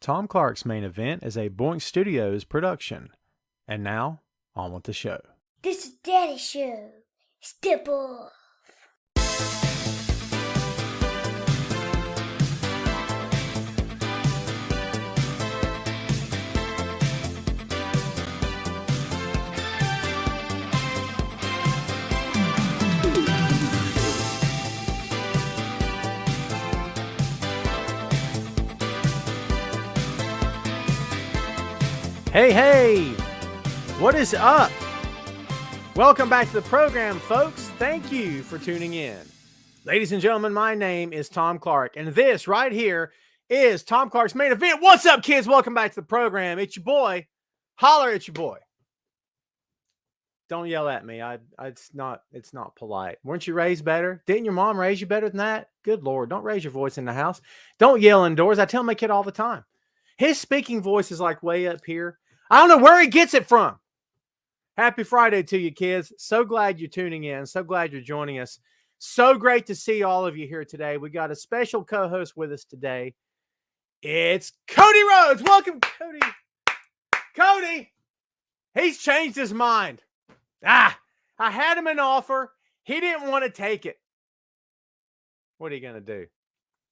Tom Clark's Main Event is a Boink Studios production. And now, on with the show. This is Daddy's show. Step off. Hey, what is up? Welcome back to the program, folks. Thank you for tuning in. Ladies and gentlemen, my name is Tom Clark, and this right here is Tom Clark's Main Event. What's up, kids? Welcome back to the program. It's your boy. Holler at your boy. Don't yell at me. It's not polite. Weren't you raised better? Didn't your mom raise you better than that? Good Lord, don't raise your voice in the house. Don't yell indoors. I tell my kid all the time. His speaking voice is like way up here. I don't know where he gets it from. Happy Friday to you, kids. So glad you're tuning in. So glad you're joining us. So great to see all of you here today. We got a special co-host with us today. It's Cody Rhodes. Welcome, Cody. Cody, he's changed his mind. I had him an offer. He didn't want to take it. What are you going to do?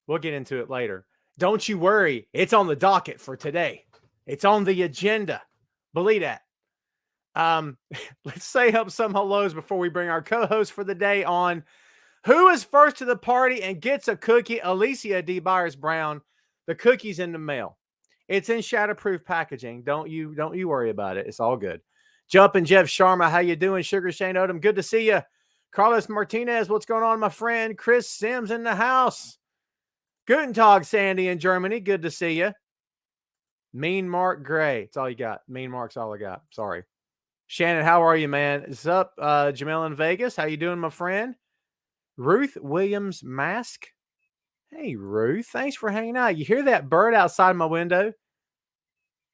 We'll get into it later. Don't you worry. It's on the docket for today. It's on the agenda. Believe that. Let's say up some hellos before we bring our co-host for the day on. Who is first to the party and gets a cookie? Alicia D. Byers-Brown. The cookie's in the mail. It's in shatterproof packaging. Don't you worry about it. It's all good. Jumpin' Jeff Sharma, how you doing? Sugar Shane Odom, good to see you. Carlos Martinez, what's going on, my friend? Chris Sims in the house. Guten Tag, Sandy in Germany. Good to see you. Mean Mark Gray. It's all you got. Mean Mark's all I got. Sorry. Shannon, how are you, man? What's up? Jamel in Vegas. How you doing, my friend? Ruth Williams Mask. Hey, Ruth. Thanks for hanging out. You hear that bird outside my window?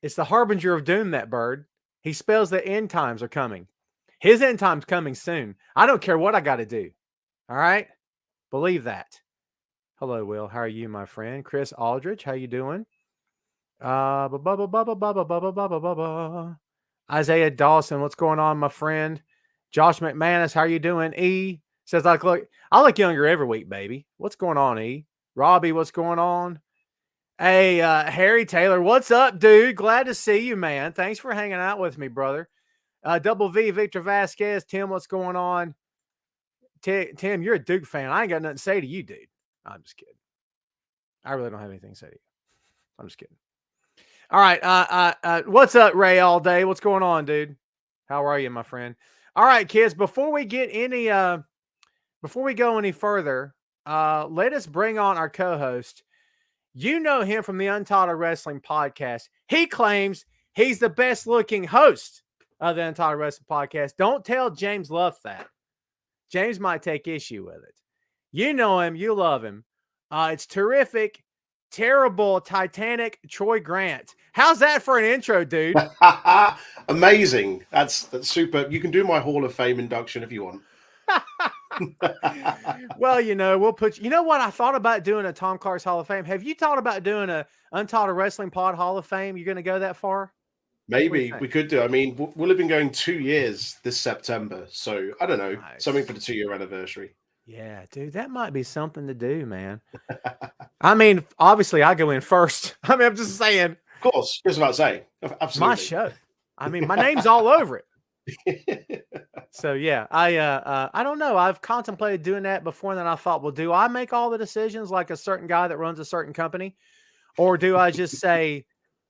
It's the harbinger of doom, that bird. He spells the end times are coming. His end time's coming soon. I don't care what I got to do. All right? Believe that. Hello, Will. How are you, my friend? Chris Aldridge, how you doing? Isaiah Dawson, what's going on, my friend? Josh McManus, how are you doing? E says, I look younger every week, baby. What's going on, E? Robbie, what's going on? Hey, Harry Taylor, what's up, dude? Glad to see you, man. Thanks for hanging out with me, brother. Double V, Victor Vasquez. Tim, what's going on? Tim, you're a Duke fan. I ain't got nothing to say to you, dude. I'm just kidding. I really don't have anything to say to you. I'm just kidding. All right. What's up, Ray All Day? What's going on, dude? How are you, my friend? All right, kids, before we go any further, let us bring on our co-host. You know him from the Untitled Wrestling Podcast. He claims he's the best looking host of the Untitled Wrestling Podcast. Don't tell James Luff that. James might take issue with it. You know him. You love him. It's terrific. Terrible Titanic Troy Grant. How's that for an intro, dude? Amazing. That's super. You can do my Hall of Fame induction if you want. Well, we'll put you know what? I thought about doing a Tom Clark's Hall of Fame. Have you thought about doing a Untitled Wrestling Pod Hall of Fame? You're going to go that far? Maybe we could do. I mean, we'll have been going 2 years this September. So I don't know. Nice. Something for the 2-year anniversary. Yeah, dude, that might be something to do, man. I mean, obviously, I go in first. I mean, I'm just saying. Of course, just about to say. Absolutely. My show. I mean, my name's all over it. So, yeah, I don't know. I've contemplated doing that before, and then I thought, well, do I make all the decisions like a certain guy that runs a certain company? Or do I just say,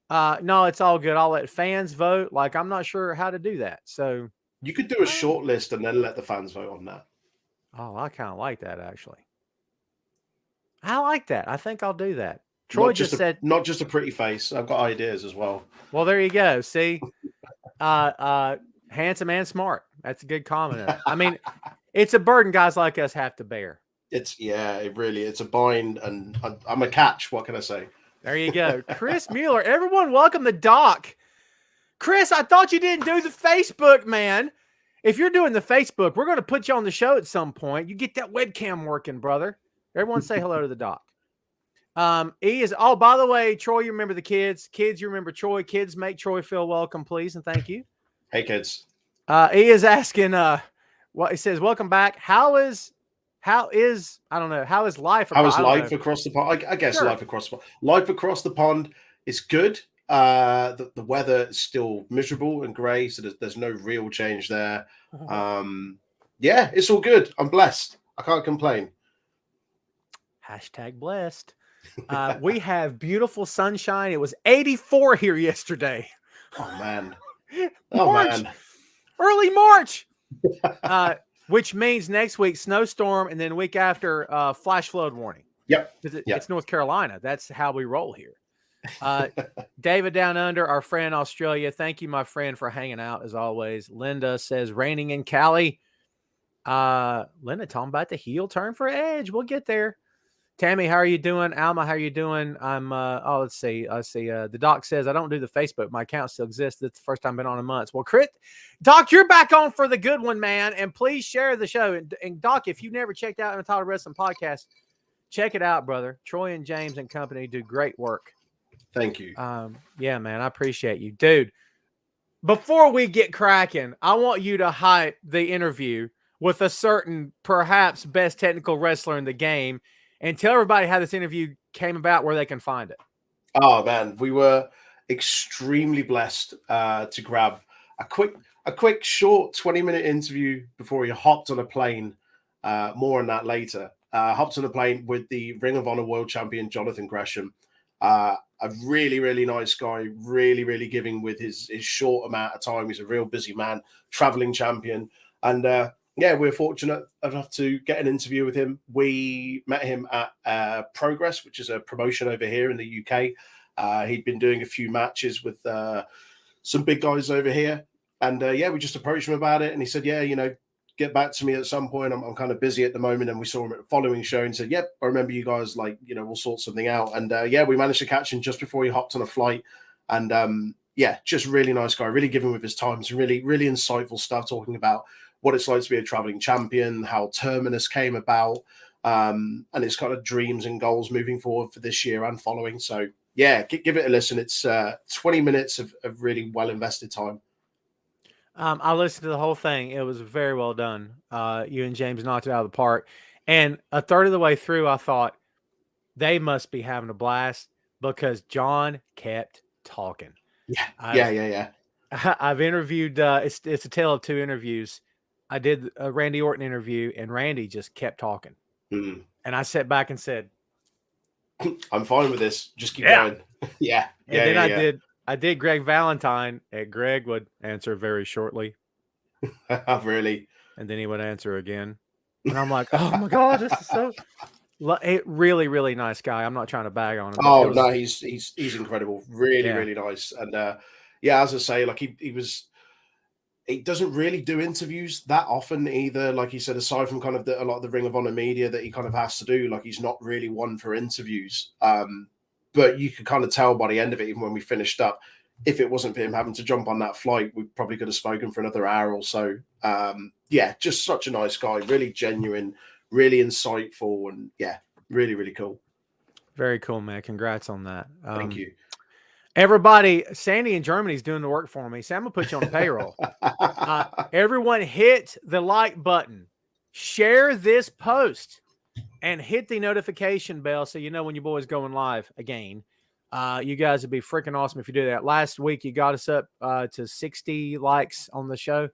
no, it's all good. I'll let fans vote? Like, I'm not sure how to do that. So you could do a short list and then let the fans vote on that. Oh, I kind of like that, actually. I like that. I think I'll do that. Troy just said... Not just a pretty face. I've got ideas as well. Well, there you go. See? Handsome and smart. That's a good comment. I mean, it's a burden guys like us have to bear. It's a bind, and I'm a catch. What can I say? There you go. Chris Mueller. Everyone welcome the Doc. Chris, I thought you didn't do the Facebook, man. If you're doing the Facebook, we're going to put you on the show at some point. You get that webcam working, brother. Everyone say hello to the Doc. E is, oh, by the way, Troy, you remember the kids. Kids, you remember Troy. Kids, make Troy feel welcome, please, and thank you. Hey, kids. E is asking, what he says, welcome back. How is I don't know, how is life? How is life across the pond? I guess Sure. life across the pond. Life across the pond is good. The weather is still miserable and grey, so there's no real change there. Yeah, it's all good. I'm blessed. I can't complain. Hashtag blessed. We have beautiful sunshine. It was 84 here yesterday. Oh man. March. Early March. Which means next week snowstorm, and then week after flash flood warning. Yep. It's North Carolina. That's how we roll here. David Down Under, our friend in Australia. Thank you, my friend, for hanging out as always. Linda says raining in Cali. Linda talking about the heel turn for Edge. We'll get there. Tammy, how are you doing? Alma, how are you doing? I'm let's see. The doc says I don't do the Facebook. My account still exists. It's the first time I've been on in months. Well, Doc, you're back on for the good one, man. And please share the show. And Doc, if you've never checked out Entitled Wrestling Podcast, check it out, brother. Troy and James and company do great work. Thank you. Yeah, man, I appreciate you. Dude, before we get cracking, I want you to hype the interview with a certain, perhaps best technical wrestler in the game, and tell everybody how this interview came about, where they can find it. Oh man, we were extremely blessed to grab a quick short 20-minute interview before he hopped on a plane. More on that later. Hopped on a plane with the Ring of Honor World Champion Jonathan Gresham. A really, really nice guy, really giving with his short amount of time. He's a real busy man, traveling champion. And yeah, we're fortunate enough to get an interview with him. We met him at Progress, which is a promotion over here in the UK. He'd been doing a few matches with some big guys over here. And yeah, we just approached him about it. And he said, yeah, get back to me at some point. I'm kind of busy at the moment. And we saw him at the following show and said, yep, I remember you guys, we'll sort something out. And yeah, we managed to catch him just before he hopped on a flight. And yeah, just really nice guy, really giving with his time. Some really insightful stuff, talking about what it's like to be a traveling champion, how Terminus came about, and his kind of dreams and goals moving forward for this year and following. So yeah, give it a listen. It's 20 minutes of really well invested time. I listened to the whole thing. It was very well done. You and James knocked it out of the park. And a third of the way through, I thought they must be having a blast because John kept talking. Yeah. I've interviewed, it's a tale of two interviews. I did a Randy Orton interview, and Randy just kept talking. Mm. And I sat back and said, I'm fine with this. Just keep going. Yeah. And then I did Greg Valentine, and Greg would answer very shortly. Really? And then he would answer again. And I'm like, oh my God, this is so really nice guy. I'm not trying to bag on him. Oh no, he's incredible. Really nice. And yeah, as I say, like he doesn't really do interviews that often either. Like he said, aside from kind of a lot of the Ring of Honor media that he kind of has to do, like he's not really one for interviews. But you could kind of tell by the end of it, even when we finished up, if it wasn't for him having to jump on that flight, we probably could have spoken for another hour or so. Yeah, just such a nice guy, really genuine, really insightful, and yeah, really cool. Very cool, man. Congrats on that. Thank you. Everybody, Sandy in Germany is doing the work for me. So I'm going to put you on the payroll. Everyone hit the like button, share this post, and hit the notification bell so you know when your boy's going live again. You guys would be freaking awesome if you do that. Last week, you got us up to 60 likes on the show.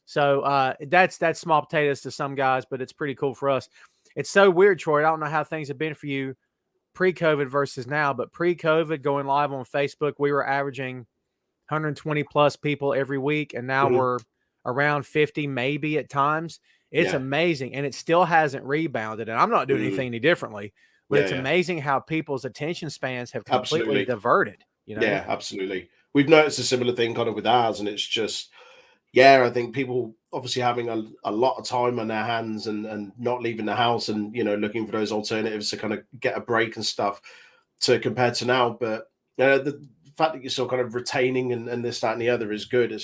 So that's small potatoes to some guys, but it's pretty cool for us. It's so weird, Troy. I don't know how things have been for you pre-COVID versus now, but pre-COVID going live on Facebook, we were averaging 120 plus people every week. And now we're around 50, maybe at times. It's amazing. And it still hasn't rebounded. And I'm not doing anything any differently, but it's amazing how people's attention spans have completely diverted. Yeah, absolutely. We've noticed a similar thing kind of with ours. And it's just, I think people obviously having a lot of time on their hands and not leaving the house and, looking for those alternatives to kind of get a break and stuff to compare to now. But the fact that you're still kind of retaining and this, that, and the other is good.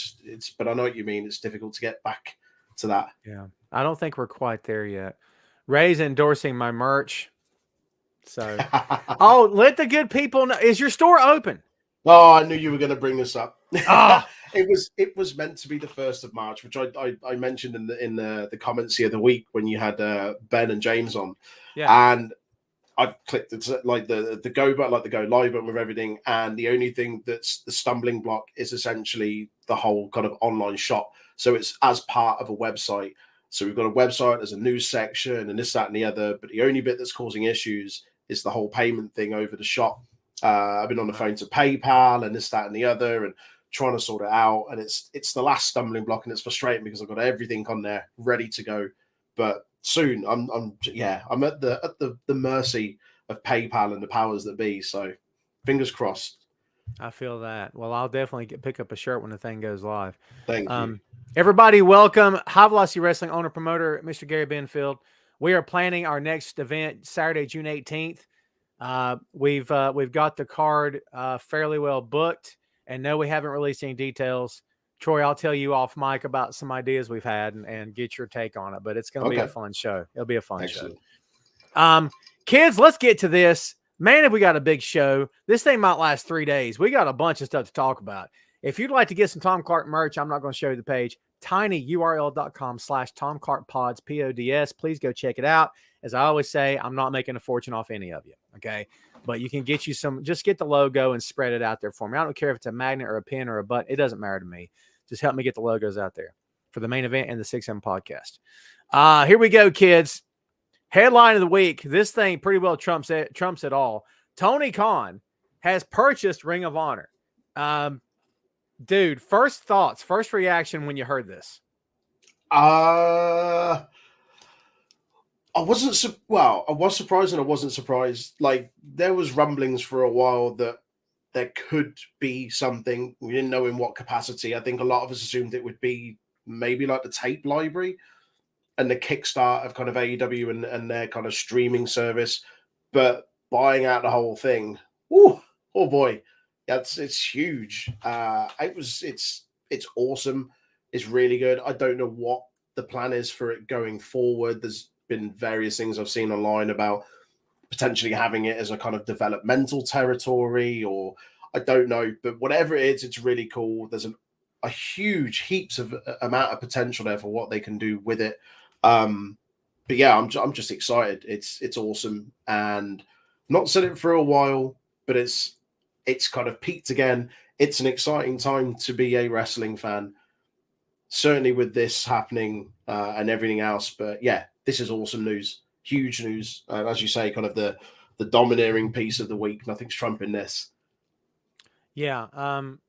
But I know what you mean. It's difficult to get back to that. Yeah. I don't think we're quite there yet. Ray's endorsing my merch. So, oh, let the good people know. Is your store open? Oh, I knew you were going to bring this up. Ah. It was meant to be the 1st of March, which I mentioned in the comments the other week when you had Ben and James on. Yeah. And I clicked like the go button, like the go live button with everything, and the only thing that's the stumbling block is essentially the whole kind of online shop. So it's as part of a website. So we've got a website, there's a news section, and this, that, and the other. But the only bit that's causing issues is the whole payment thing over the shop. I've been on the phone to PayPal and this, that, and the other, and trying to sort it out. And it's the last stumbling block, and it's frustrating because I've got everything on there ready to go. But soon, I'm at the mercy of PayPal and the powers that be. So fingers crossed. I feel that. Well, I'll definitely pick up a shirt when the thing goes live. Thank you. Everybody, welcome High Velocity Wrestling owner promoter Mr. Gary Benfield. We are planning our next event Saturday, June 18th. We've got the card fairly well booked, and no, we haven't released any details. Troy, I'll tell you off mic about some ideas we've had and get your take on it. But it's going to be a fun show. It'll be a fun show. Kids, let's get to this. Man, have we got a big show. This thing might last 3 days. We got a bunch of stuff to talk about. If you'd like to get some Tom Clark merch, I'm not going to show you the page. tinyurl.com/TomClarkPods, PODS. Please go check it out. As I always say, I'm not making a fortune off any of you. Okay. But you can get you some, just get the logo and spread it out there for me. I don't care if it's a magnet or a pin or a button. It doesn't matter to me. Just help me get the logos out there for the main event and the 6M podcast. Here we go, kids. Headline of the week. This thing pretty well trumps it all. Tony Khan has purchased Ring of Honor. Dude, first thoughts, first reaction when you heard this. I was surprised and I wasn't surprised. Like, there was rumblings for a while that there could be something. We didn't know in what capacity. I think a lot of us assumed it would be maybe like the tape library and the kickstart of kind of AEW and their kind of streaming service. But buying out the whole thing, oh boy, it's huge. It's awesome. It's really good. I don't know what the plan is for it going forward. There's been various things I've seen online about potentially having it as a kind of developmental territory, or I don't know, but whatever it is, it's really cool. There's a huge heaps of amount of potential there for what they can do with it. But yeah, I'm just excited. It's awesome, and not said it for a while, but it's kind of peaked again. It's an exciting time to be a wrestling fan, certainly with this happening and everything else. But yeah, this is awesome news, huge news. As you say, kind of the domineering piece of the week. Nothing's trumping this. Yeah,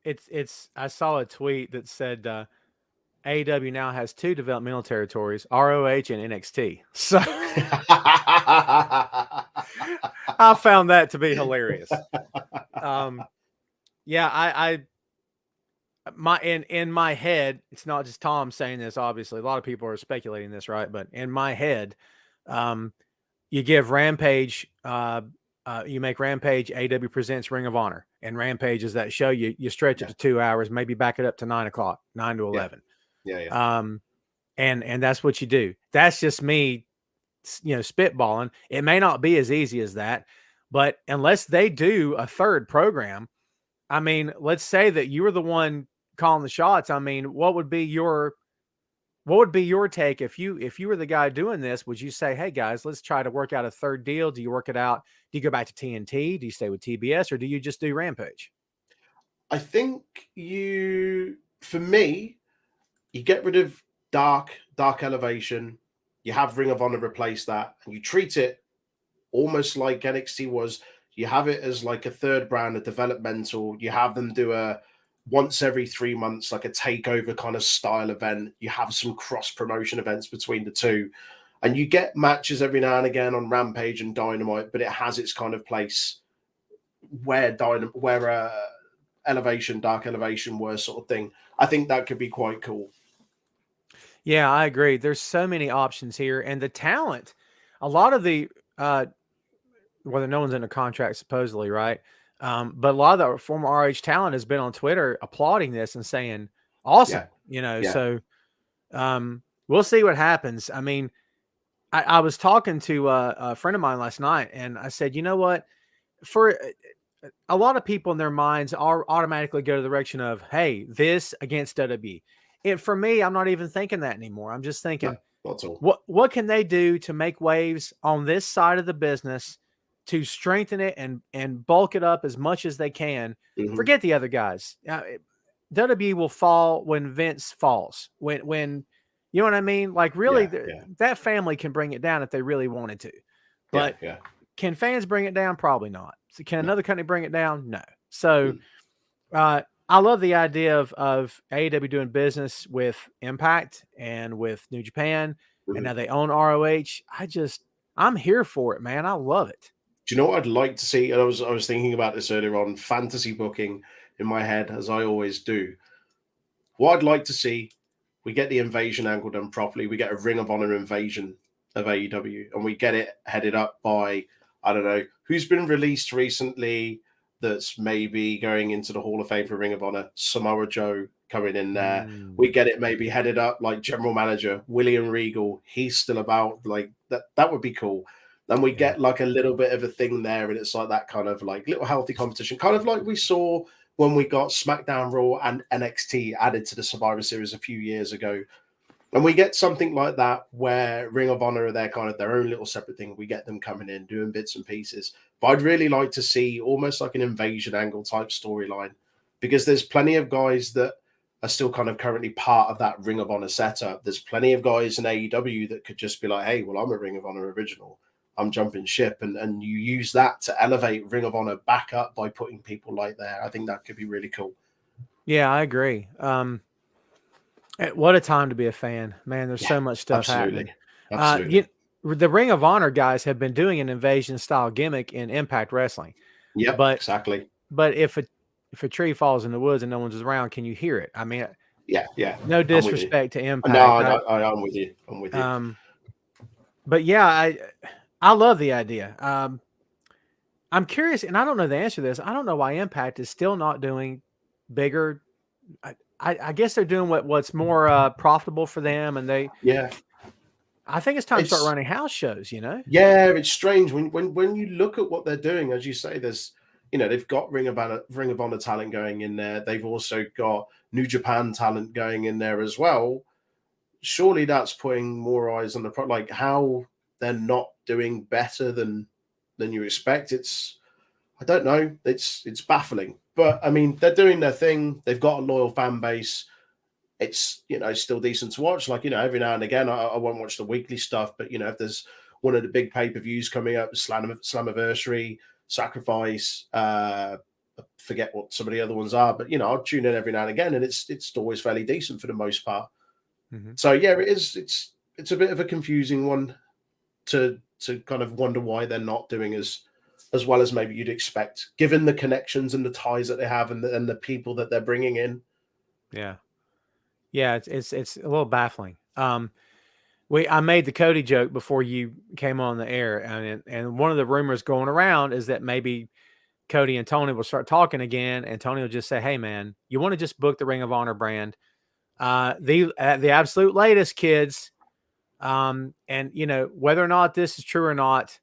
it's. I saw a tweet that said AEW now has 2 developmental territories, ROH and NXT. So I found that to be hilarious. Yeah, in my head, it's not just Tom saying this. Obviously, a lot of people are speculating this, right? But in my head, you give Rampage, you make Rampage AEW presents Ring of Honor, and Rampage is that show. You stretch it to 2 hours, maybe back it up to 9 o'clock, 9 to 11. Yeah. And that's what you do. That's just me, spitballing. It may not be as easy as that, but unless they do a third program, I mean, let's say that you were the one calling the shots. I mean, what would be your take if you were the guy doing this? Would you say, hey guys, let's try to work out a third deal? Do you work it out? Do you go back to TNT? Do you stay with TBS, or do you just do Rampage? I think for me, you get rid of Dark Elevation, you have Ring of Honor replace that, and you treat it almost like NXT was. You have it as like a third brand, a developmental. You have them do a once every 3 months, like a takeover kind of style event. You have some cross promotion events between the two, and you get matches every now and again on Rampage and Dynamite, but it has its kind of place where Elevation, Dark Elevation were, sort of thing. I think that could be quite cool. Yeah, I agree. There's so many options here, and the talent, a lot of the, whether no one's in a contract supposedly, right? But a lot of the former RH talent has been on Twitter applauding this and saying, awesome, So we'll see what happens. I mean, I was talking to a friend of mine last night, and I said, you know what? For a lot of people in their minds are automatically go to the direction of, hey, this against WWE. And for me, I'm not even thinking that anymore. I'm just thinking, No, not at all. what can they do to make waves on this side of the business to strengthen it and bulk it up as much as they can? Mhm. Forget the other guys. WWE will fall when Vince falls. When you know what I mean? Like really, that family can bring it down if they really wanted to. But can fans bring it down? Probably not. So can another company bring it down? No. So I love the idea of AEW doing business with Impact and with New Japan, and now they own ROH. I'm here for it, man. I love it. Do you know what I'd like to see? And I was thinking about this earlier on, fantasy booking in my head, as I always do. What I'd like to see, we get the invasion angle done properly. We get a Ring of Honor invasion of AEW, and we get it headed up by, I don't know, who's been released recently that's maybe going into the Hall of Fame for Ring of Honor. Samoa Joe coming in there. We get it maybe headed up like general manager William Regal. He's still about, like that would be cool. And we get like a little bit of a thing there, and it's like that kind of like little healthy competition, kind of like we saw when we got SmackDown, Raw, and NXT added to the Survivor Series a few years ago. And we get something like that where Ring of Honor are kind of their own little separate thing. We get them coming in, doing bits and pieces. But I'd really like to see almost like an invasion angle type storyline, because there's plenty of guys that are still kind of currently part of that Ring of Honor setup. There's plenty of guys in AEW that could just be like, hey, well, I'm a Ring of Honor original. I'm jumping ship. And you use that to elevate Ring of Honor back up by putting people like there. I think that could be really cool. Yeah, I agree. What a time to be a fan, man. There's so much stuff happening. Absolutely. The Ring of Honor guys have been doing an invasion style gimmick in Impact Wrestling. Yeah, exactly. But if a tree falls in the woods and no one's around, can you hear it? I mean, yeah. No disrespect to Impact. No, I'm with you. I'm with you. But yeah, I love the idea. I'm curious, and I don't know the answer to this. I don't know why Impact is still not doing bigger. I guess they're doing what's more profitable for them, and I think it's time to start running house shows. Yeah, it's strange when you look at what they're doing. As you say, there's they've got Ring of Honor talent going in there. They've also got New Japan talent going in there as well. Surely that's putting more eyes on the product. Like how they're not doing better than you expect. I don't know. It's baffling. But I mean, they're doing their thing. They've got a loyal fan base. It's still decent to watch. Like every now and again, I won't watch the weekly stuff, but if there's one of the big pay-per-views coming up, Slammiversary, Sacrifice, I forget what some of the other ones are, but I'll tune in every now and again, and it's always fairly decent for the most part. Mm-hmm. So yeah, it is. It's a bit of a confusing one to kind of wonder why they're not doing as well as maybe you'd expect, given the connections and the ties that they have and the people that they're bringing in. Yeah. It's a little baffling. I made the Cody joke before you came on the air, and one of the rumors going around is that maybe Cody and Tony will start talking again, and Tony will just say, "Hey, man, you want to just book the Ring of Honor brand, the absolute latest, kids." And whether or not this is true or not,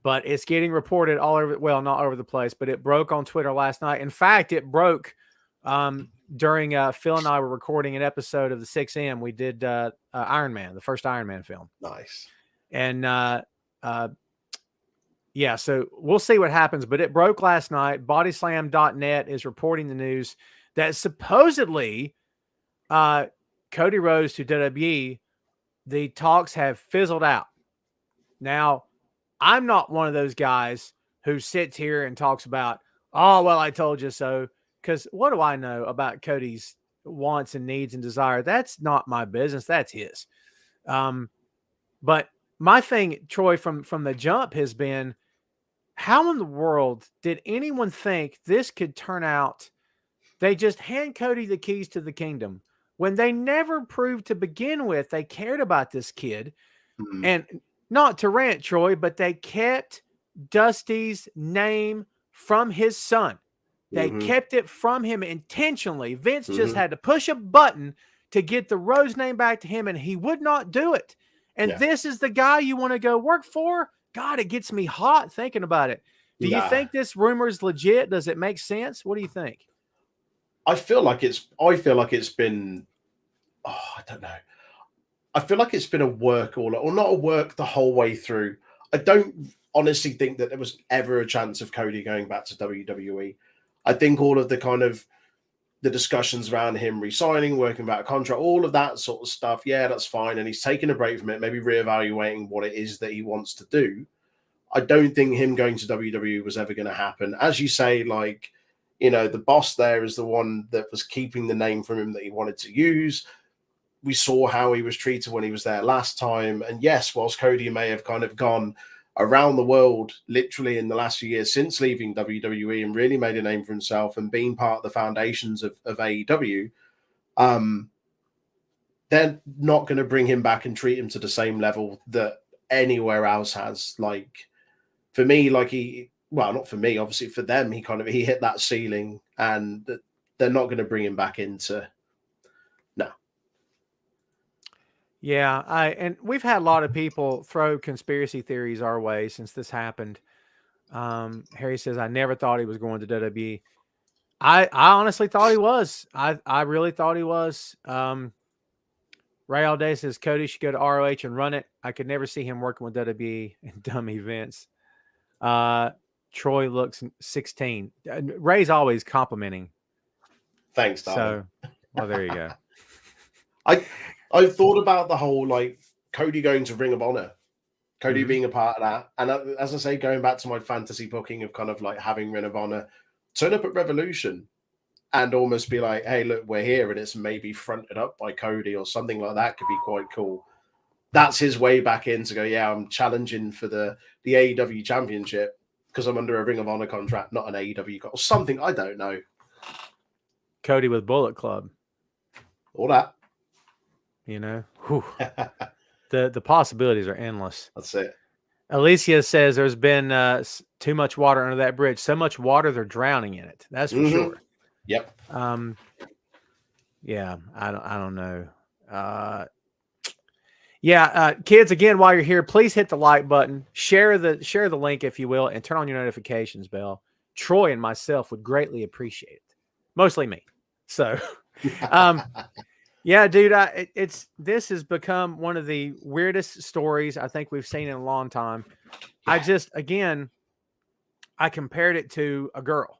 but it's getting reported all over. Well, not over the place, but it broke on Twitter last night. In fact, it broke during Phil and I were recording an episode of the 6M. We did Iron Man, the first Iron Man film. Nice. And so we'll see what happens. But it broke last night. Bodyslam.net is reporting the news that supposedly Cody Rhodes to WWE, the talks have fizzled out. Now, I'm not one of those guys who sits here and talks about, oh, well, I told you so. Because what do I know about Cody's wants and needs and desire? That's not my business. That's his. But my thing, Troy, from the jump has been, how in the world did anyone think this could turn out? They just hand Cody the keys to the kingdom when they never proved to begin with they cared about this kid. Mm-hmm. And not to rant, Troy, but they kept Dusty's name from his son. They kept it from him intentionally. Vince just had to push a button to get the Rhodes name back to him, and he would not do it. And Yeah. this is the guy you want to go work for? God, it gets me hot thinking about it. Do you Nah. think this rumor is legit? Does it make sense? What do you think? I feel like it's been, I don't know. I feel like it's been a work or not a work the whole way through. I don't honestly think that there was ever a chance of Cody going back to WWE. I think all of the kind of the discussions around him resigning, working about a contract, all of that sort of stuff, yeah, that's fine. And he's taking a break from it, maybe reevaluating what it is that he wants to do. I don't think him going to WWE was ever going to happen. As you say, like, you know, the boss there is the one that was keeping the name from him that he wanted to use. We saw how he was treated when he was there last time. And yes, whilst Cody may have kind of gone around the world literally in the last few years since leaving WWE and really made a name for himself and being part of the foundations of AEW, they're not going to bring him back and treat him to the same level that anywhere else has. Like, for me, like well, not for me, obviously for them, he hit that ceiling, and they're not going to bring him back into. No. Yeah, and we've had a lot of people throw conspiracy theories our way since this happened. Harry says, I never thought he was going to WWE. I honestly thought he was. I really thought he was. Ray All Day says Cody should go to ROH and run it. I could never see him working with WWE in dumb events. Troy looks 16. Ray's always complimenting. Thanks, darling. So, well, there you go. I've thought about the whole, like, Cody going to Ring of Honor, Cody being a part of that. And as I say, going back to my fantasy booking of kind of like having Ring of Honor turn up at Revolution and almost be like, hey, look, we're here. And it's maybe fronted up by Cody or something like that could be quite cool. That's his way back in to go, yeah, I'm challenging for the AEW championship because I'm under a Ring of Honor contract, not an AEW or something. I don't know. Cody with Bullet Club. All that. You know, the possibilities are endless. That's it. Alicia says there's been too much water under that bridge. So much water, they're drowning in it. That's for sure. Yep. Yeah, I don't know. Kids, again, while you're here, please hit the like button, share the link if you will, and turn on your notifications bell. Troy and myself would greatly appreciate it. Mostly me. So, yeah, dude, this has become one of the weirdest stories I think we've seen in a long time. Yeah. I compared it to a girl.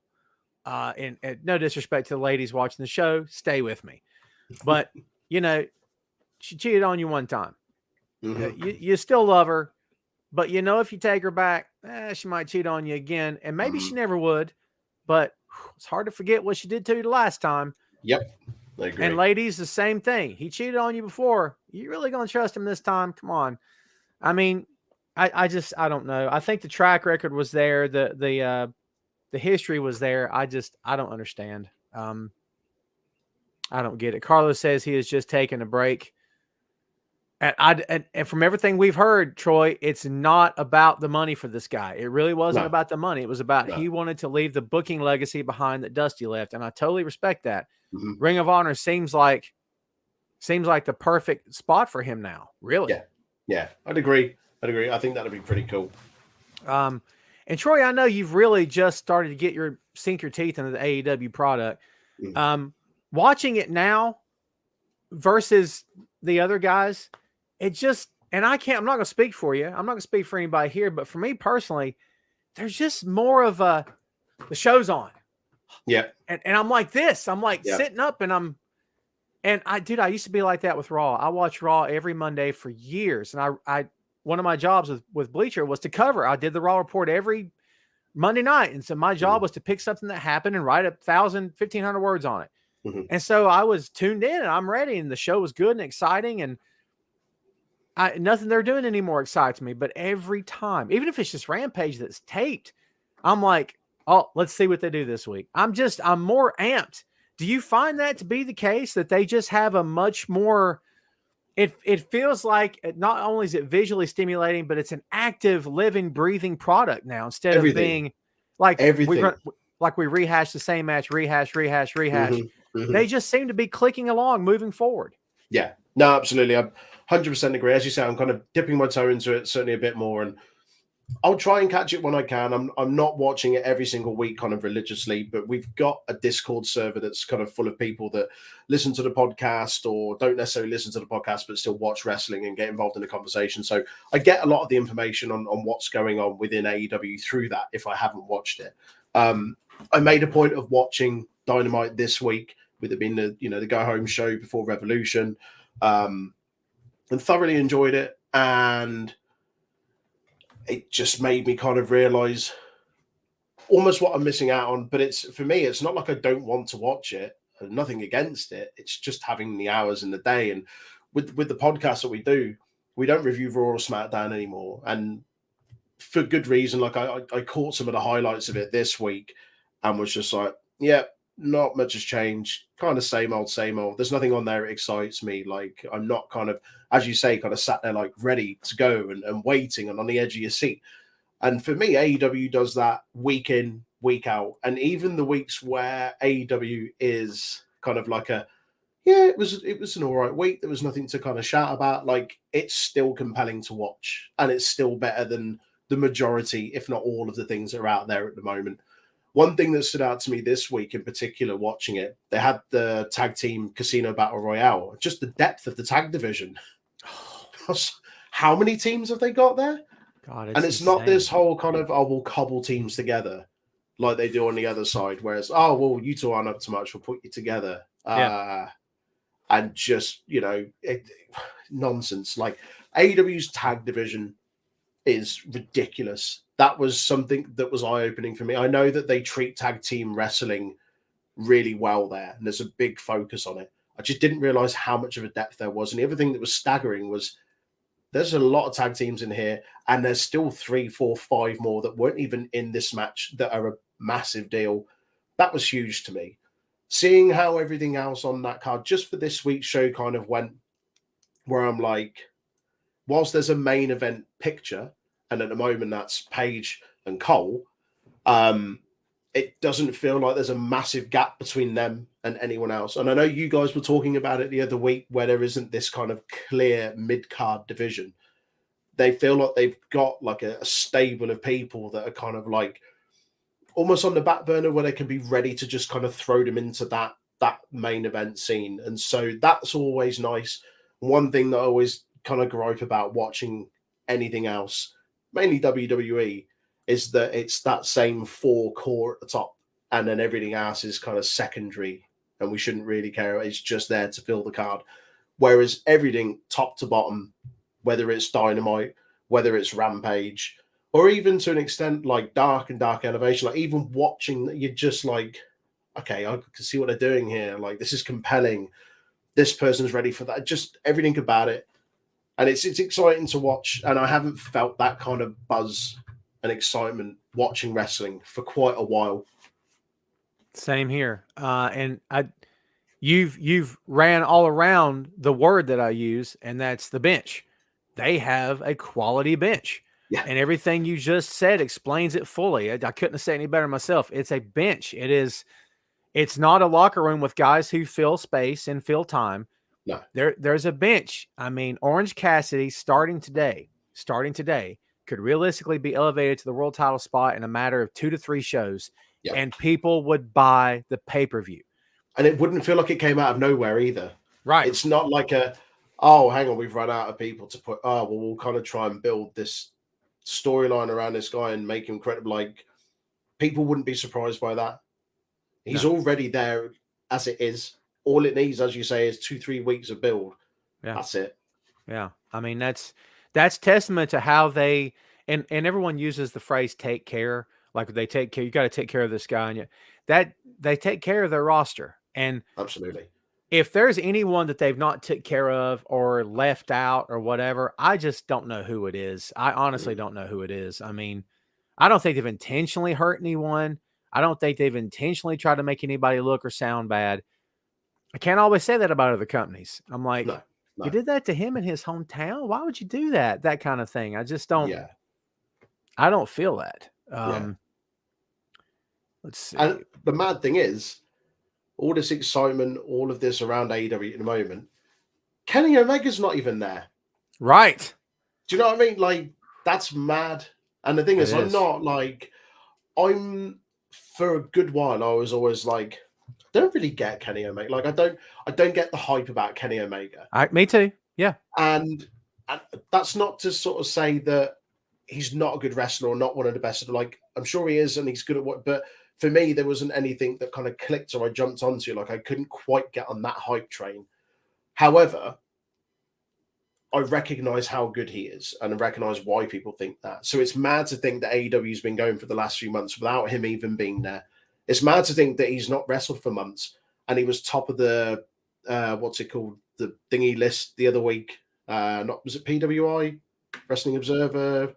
And no disrespect to the ladies watching the show, stay with me. But, you know, she cheated on you one time. You still love her, but you know if you take her back, she might cheat on you again. And maybe she never would, but it's hard to forget what she did to you the last time. Yep. I agree. And ladies, the same thing. He cheated on you before. You really going to trust him this time? Come on. I mean, I don't know. I think the track record was there. The history was there. I don't understand. I don't get it. Carlos says he is just taking a break. And from everything we've heard, Troy, it's not about the money for this guy. It really wasn't about the money. It was about he wanted to leave the booking legacy behind that Dusty left. And I totally respect that. Ring of Honor seems like the perfect spot for him now. Really? Yeah. I'd agree. I think that'd be pretty cool. And Troy, I know you've really just started to sink your teeth into the AEW product. Watching it now versus the other guys, I'm not going to speak for you. I'm not going to speak for anybody here, but for me personally, there's just more of the show's on. Yeah. And I'm like this. I'm like sitting up and I used to be like that with Raw. I watched Raw every Monday for years. And one of my jobs with Bleacher was to cover. I did the Raw report every Monday night. And so my job was to pick something that happened and write 1,500 words on it. And so I was tuned in and I'm ready. And the show was good and exciting. And nothing they're doing anymore excites me. But every time, even if it's just Rampage that's taped, I'm like, oh, let's see what they do this week. I'm more amped. Do you find that to be the case, that they just have a much more, it feels like not only is it visually stimulating, but it's an active, living, breathing product now instead of being like everything. We rehash the same match, rehash. They just seem to be clicking along, moving forward. Yeah. No, absolutely. I 100% agree. As you say, I'm kind of dipping my toe into it certainly a bit more, and I'll try and catch it when I can. I'm not watching it every single week kind of religiously, but we've got a Discord server that's kind of full of people that listen to the podcast or don't necessarily listen to the podcast, but still watch wrestling and get involved in the conversation. So I get a lot of the information on what's going on within AEW through that if I haven't watched it. I made a point of watching Dynamite this week with it being the go home show before Revolution, and thoroughly enjoyed it. And it just made me kind of realize almost what I'm missing out on. But for me, it's not like I don't want to watch it. Nothing against it. It's just having the hours in the day. And with the podcast that we do, we don't review Raw or SmackDown anymore. And for good reason. Like I caught some of the highlights of it this week and was just like, yeah, not much has changed. Kind of same old, same old. There's nothing on there that excites me. Like I'm not kind of, as you say, kind of sat there like ready to go and waiting and on the edge of your seat. And for me, AEW does that week in, week out. And even the weeks where AEW is kind of like it was an all right week. There was nothing to kind of shout about. Like it's still compelling to watch. And it's still better than the majority, if not all of the things that are out there at the moment. One thing that stood out to me this week in particular, watching it, they had the tag team Casino Battle Royale. Just the depth of the tag division. How many teams have they got there? God, and it's not this whole kind of, we'll cobble teams together like they do on the other side. Whereas, you two aren't up to much, we'll put you together. And just, nonsense. Like AEW's tag division is ridiculous. That was something that was eye-opening for me. I know that they treat tag team wrestling really well there, and there's a big focus on it. I just didn't realize how much of a depth there was. And the other thing that was staggering was there's a lot of tag teams in here, and there's still 3, 4, 5 more that weren't even in this match that are a massive deal. That was huge to me. Seeing how everything else on that card, just for this week's show, kind of went where I'm like, whilst there's a main event picture, and at the moment that's Paige and Cole, it doesn't feel like there's a massive gap between them and anyone else. And I know you guys were talking about it the other week where there isn't this kind of clear mid-card division. They feel like they've got like a stable of people that are kind of like almost on the back burner where they can be ready to just kind of throw them into that main event scene. And so that's always nice. One thing that I always kind of gripe about watching anything else, mainly WWE, is that it's that same 4 core at the top and then everything else is kind of secondary and we shouldn't really care. It's just there to fill the card. Whereas everything top to bottom, whether it's Dynamite, whether it's Rampage, or even to an extent like Dark and Dark Elevation, like even watching, you're just like, okay, I can see what they're doing here. Like this is compelling. This person's ready for that. Just everything about it. And it's exciting to watch. And I haven't felt that kind of buzz and excitement watching wrestling for quite a while. Same here. And you've ran all around the word that I use, and that's the bench. They have a quality bench. Yeah. And everything you just said explains it fully. I couldn't have said any better myself. It's a bench. It's not a locker room with guys who fill space and fill time. No. There's a bench. I mean, Orange Cassidy starting today, could realistically be elevated to the world title spot in a matter of 2 to 3 shows, and people would buy the pay-per-view. And it wouldn't feel like it came out of nowhere either. Right. It's not like hang on, we've run out of people to put, we'll kind of try and build this storyline around this guy and make him credible. Like, people wouldn't be surprised by that. He's already there as it is. All it needs, as you say, is 2-3 weeks of build. Yeah. That's it. Yeah. I mean, that's testament to how they, and everyone uses the phrase take care. Like they take care, you got to take care of this guy. And that they take care of their roster. And absolutely, if there's anyone that they've not took care of or left out or whatever, I just don't know who it is. I honestly don't know who it is. I mean, I don't think they've intentionally hurt anyone. I don't think they've intentionally tried to make anybody look or sound bad. I can't always say that about other companies. I'm like, no. You did that to him in his hometown? Why would you do that? That kind of thing. I just don't. Yeah. I don't feel that. Let's see. And the mad thing is, all this excitement, all of this around AEW at the moment, Kenny Omega's not even there. Right. Do you know what I mean? Like, that's mad. And the thing is, It I'm is. not like, for a good while, I was always like, I don't really get Kenny Omega. Like, I don't get the hype about Kenny Omega. Me too. Yeah. And that's not to sort of say that he's not a good wrestler or not one of the best. Like, I'm sure he is, and he's good at what, but for me, there wasn't anything that kind of clicked or I jumped onto. Like, I couldn't quite get on that hype train. However, I recognize how good he is and I recognize why people think that. So it's mad to think that AEW's been going for the last few months without him even being there. It's mad to think that he's not wrestled for months and he was top of the, what's it called? The thingy list the other week. Was it PWI, Wrestling Observer,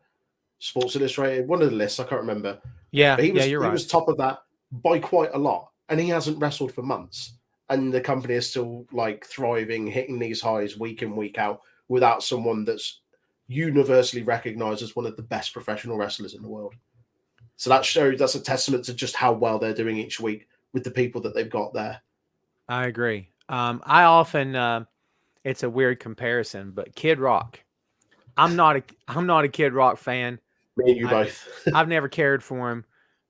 Sports Illustrated, one of the lists, I can't remember. Yeah, but he you're right. He was top of that by quite a lot, and he hasn't wrestled for months, and the company is still like thriving, hitting these highs week in, week out, without someone that's universally recognized as one of the best professional wrestlers in the world. So that's a testament to just how well they're doing each week with the people that they've got there. I agree. I often it's a weird comparison, but Kid Rock. I'm not a Kid Rock fan. Me and you both. I've never cared for him.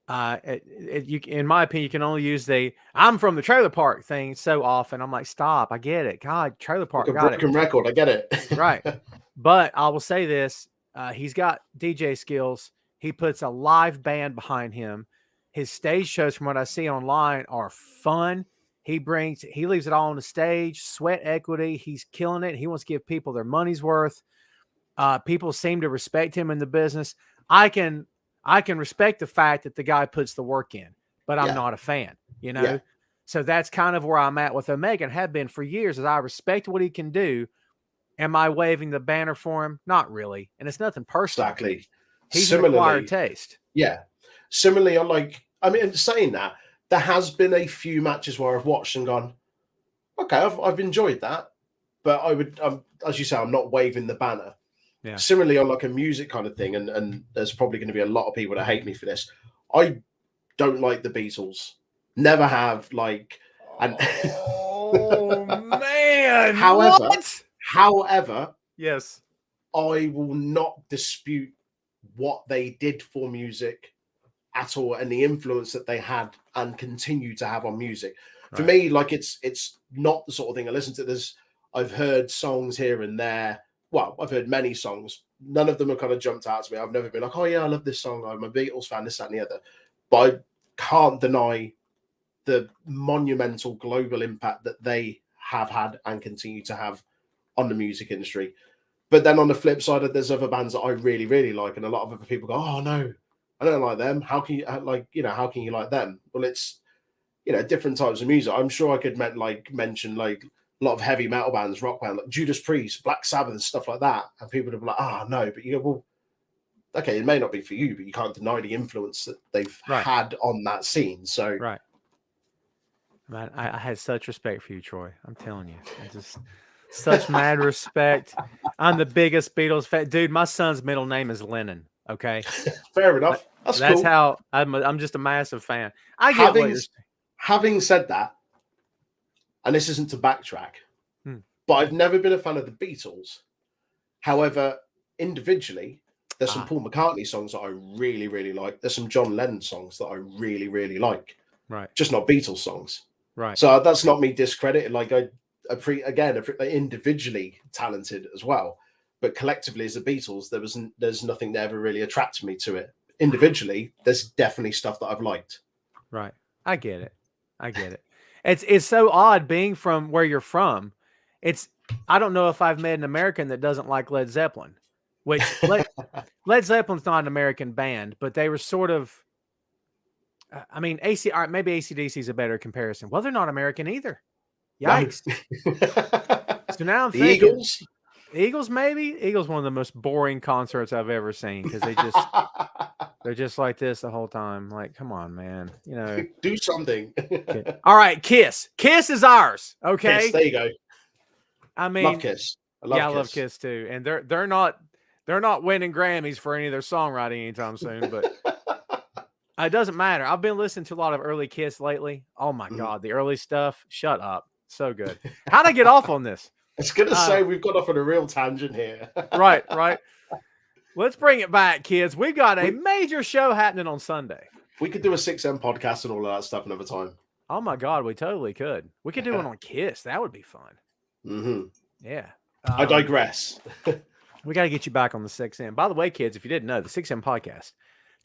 In my opinion, you can only use the "I'm from the trailer park" thing so often. I'm like, stop. I get it. God, trailer park, like a got broken it. record. I get it. Right. But I will say this: he's got DJ skills. He puts a live band behind him. His stage shows, from what I see online, are fun. He leaves it all on the stage. Sweat equity. He's killing it. He wants to give people their money's worth. People seem to respect him in the business. I can respect the fact that the guy puts the work in, but I'm not a fan, you know? Yeah. So that's kind of where I'm at with Omega and have been for years, is I respect what he can do. Am I waving the banner for him? Not really. And it's nothing personal. Exactly. He's an acquired taste. Yeah. Similarly, saying that, there has been a few matches where I've watched and gone, okay, I've enjoyed that, but I would, as you say, I'm not waving the banner. Yeah. Similarly, on like a music kind of thing, and there's probably going to be a lot of people that hate me for this. I don't like the Beatles. Never have. Like, and oh man. However, yes, I will not dispute what they did for music at all, and the influence that they had and continue to have on music. Right. For me, like it's not the sort of thing I listen to. I've heard songs here and there. Well, I've heard many songs. None of them have kind of jumped out to me. I've never been like, oh yeah, I love this song. I'm a Beatles fan, this, that, and the other. But I can't deny the monumental global impact that they have had and continue to have on the music industry. But then on the flip side, there's other bands that I really, really like. And a lot of other people go, oh no, I don't like them. How can you how can you like them? Well, it's, different types of music. I'm sure I could mention a lot of heavy metal bands, rock bands, like Judas Priest, Black Sabbath, and stuff like that. And people would be like, no, but you go, well, okay, it may not be for you, but you can't deny the influence that they've had on that scene. So, right. Man, I had such respect for you, Troy. I'm telling you. Such mad respect. I'm the biggest Beatles fan. Dude, my son's middle name is Lennon. Okay. Fair enough. That's cool. How I'm just a massive fan. I get what you're saying. Having said that, and this isn't to backtrack, but I've never been a fan of the Beatles. However, individually, there's some Paul McCartney songs that I really, really like. There's some John Lennon songs that I really, really like. Right. Just not Beatles songs. Right. So that's not me discredited. Like individually talented as well, but collectively as the Beatles, there's nothing that ever really attracted me to it. Individually, there's definitely stuff that I've liked. Right. I get it. It's so odd being from where you're from. I don't know if I've met an American that doesn't like Led Zeppelin, which Led Zeppelin's not an American band, but they were sort of, maybe AC/DC is a better comparison. Well, they're not American either. Yikes. So now I'm thinking Eagles? Eagles, maybe? Eagles, one of the most boring concerts I've ever seen, because they're just like this the whole time. Like, come on, man. Do something. All right, Kiss. Kiss is ours. Okay. Kiss, there you go. Love Kiss. I love Kiss too. And they're not winning Grammys for any of their songwriting anytime soon, but it doesn't matter. I've been listening to a lot of early Kiss lately. Oh my God, the early stuff. Shut up. So good. How'd I get off on this? was going to say we've got off on a real tangent here. Right. Let's bring it back, kids. We've got a major show happening on Sunday. We could do a 6M podcast and all of that stuff another time. Oh my God, we totally could. We could do one on Kiss. That would be fun. Mm-hmm. Yeah. I digress. We got to get you back on the 6M. By the way, kids, if you didn't know, the 6M podcast,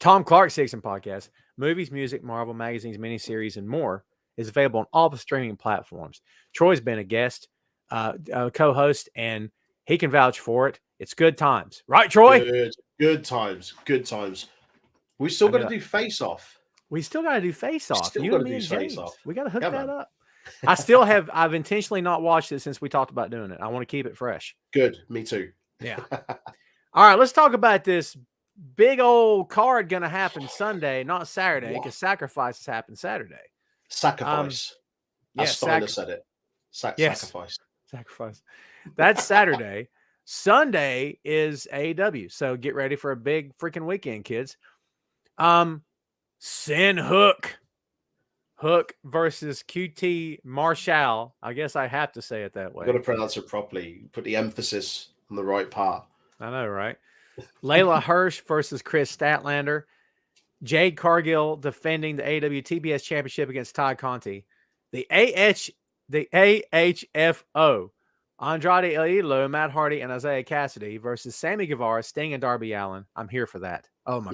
Tom Clark's 6M podcast, movies, music, Marvel, magazines, miniseries, and more is available on all the streaming platforms. Troy's been a guest, co-host, and he can vouch for it. It's good times. Right, Troy? Good times. We still got to do Face Off. We still got to do Face Off. Still You gotta and me do and Face James. Off. We got to hook Come that on. up. I've intentionally not watched it since we talked about doing it. I want to keep it fresh. Good. Me too. Yeah. All right, let's talk about this big old card going to happen Sunday, not Saturday, because sacrifices happen Saturday. Sacrifice. As Steiner said it. Sacrifice. Sacrifice. That's Saturday. Sunday is AEW. So get ready for a big freaking weekend, kids. Sin Hook versus QT Marshall. I guess I have to say it that way. You've got to pronounce it properly. Put the emphasis on the right part. I know, right? Layla Hirsch versus Chris Statlander. Jade Cargill defending the AEW TBS Championship against Ty Conti. The AHFO. Andrade El Idolo, Matt Hardy, and Isaiah Cassidy versus Sammy Guevara, Sting, and Darby Allin. I'm here for that. Oh, my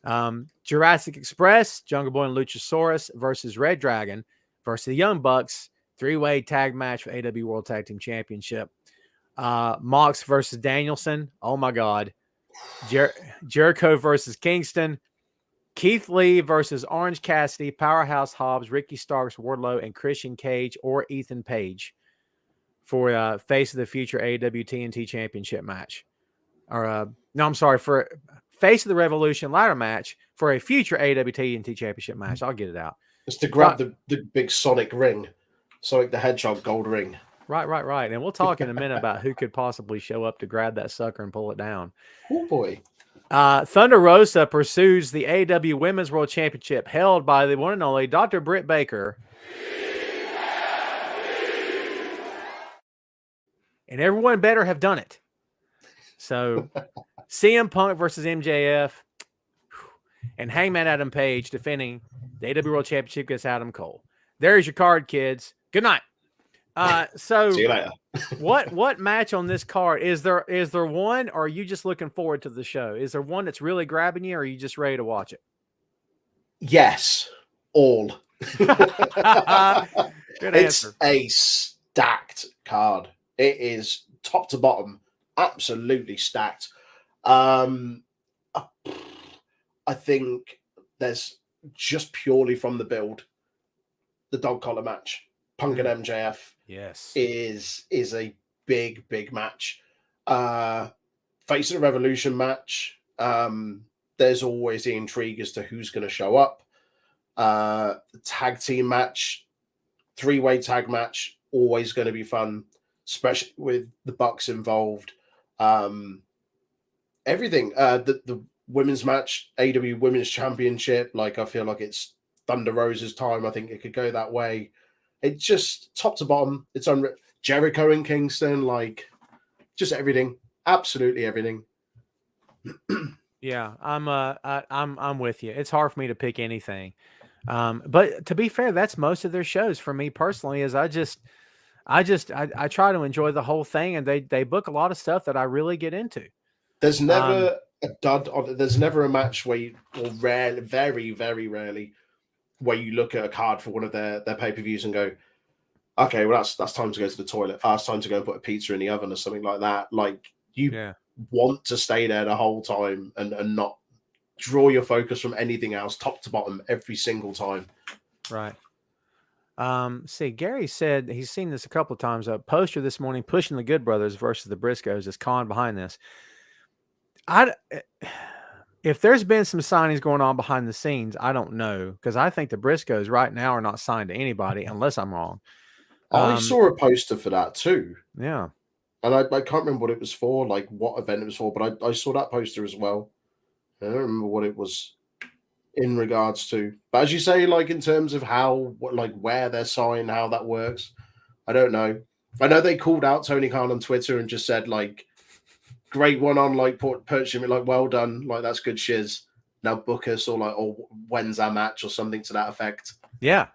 God. Jurassic Express, Jungle Boy and Luchasaurus versus Red Dragon versus the Young Bucks. 3-way tag match for AEW World Tag Team Championship. Mox versus Danielson. Oh, my God. Jericho versus Kingston. Keith Lee versus Orange Cassidy, Powerhouse Hobbs, Ricky Starks, Wardlow, and Christian Cage or Ethan Page for Face of the Future AEW TNT Championship match. For Face of the Revolution ladder match for a future AEW TNT Championship match. I'll get it out. It's to grab the big Sonic ring. Sonic the Hedgehog gold ring. Right. And we'll talk in a minute about who could possibly show up to grab that sucker and pull it down. Oh, boy. Thunder Rosa pursues the AEW Women's World Championship held by the one and only Dr. Britt Baker. And everyone better have done it. So CM Punk versus MJF and Hangman Adam Page defending the AEW World Championship against Adam Cole. There's your card, kids. Good night. So see you later. what match on this card is there one, or are you just looking forward to the show? Is there one that's really grabbing you, or are you just ready to watch it? Yes, all. Good It's answer. a stacked card. It is top to bottom, absolutely stacked. I think there's just purely from the build, the dog collar match, Punk and MJF. Yes, is a big match. Face of the Revolution match. There's always the intrigue as to who's going to show up. The tag team match, 3-way tag match, always going to be fun, especially with the Bucks involved. Everything. The women's match, AW Women's Championship. Like, I feel like it's Thunder Rosa's time. I think it could go that way. It's just top to bottom. It's on Jericho and Kingston, like just everything, absolutely everything. Yeah, I'm with you. It's hard for me to pick anything, but to be fair, that's most of their shows for me personally. Is I try to enjoy the whole thing, and they book a lot of stuff that I really get into. There's never a dud on. There's never a match where very, very rarely, where you look at a card for one of their pay-per-views and go, okay, well, that's time to go to the toilet. It's time to go and put a pizza in the oven or something like that. Like, you want to stay there the whole time and not draw your focus from anything else, top to bottom, every single time. Right. See, Gary said he's seen this a couple of times. A poster this morning pushing the Good Brothers versus the Briscoes. Is Khan behind this? If there's been some signings going on behind the scenes, I don't know, because I think the Briscoes right now are not signed to anybody, unless I'm wrong. I saw a poster for that too. Yeah. And I can't remember what it was for, like what event it was for, but I saw that poster as well. I don't remember what it was in regards to. But as you say, like in terms of where they're signed, how that works, I don't know. I know they called out Tony Khan on Twitter and just said like, "Great one on like purchasing it, like well done, like that's good shiz. Now book us or like or when's our match or something to that effect." Yeah,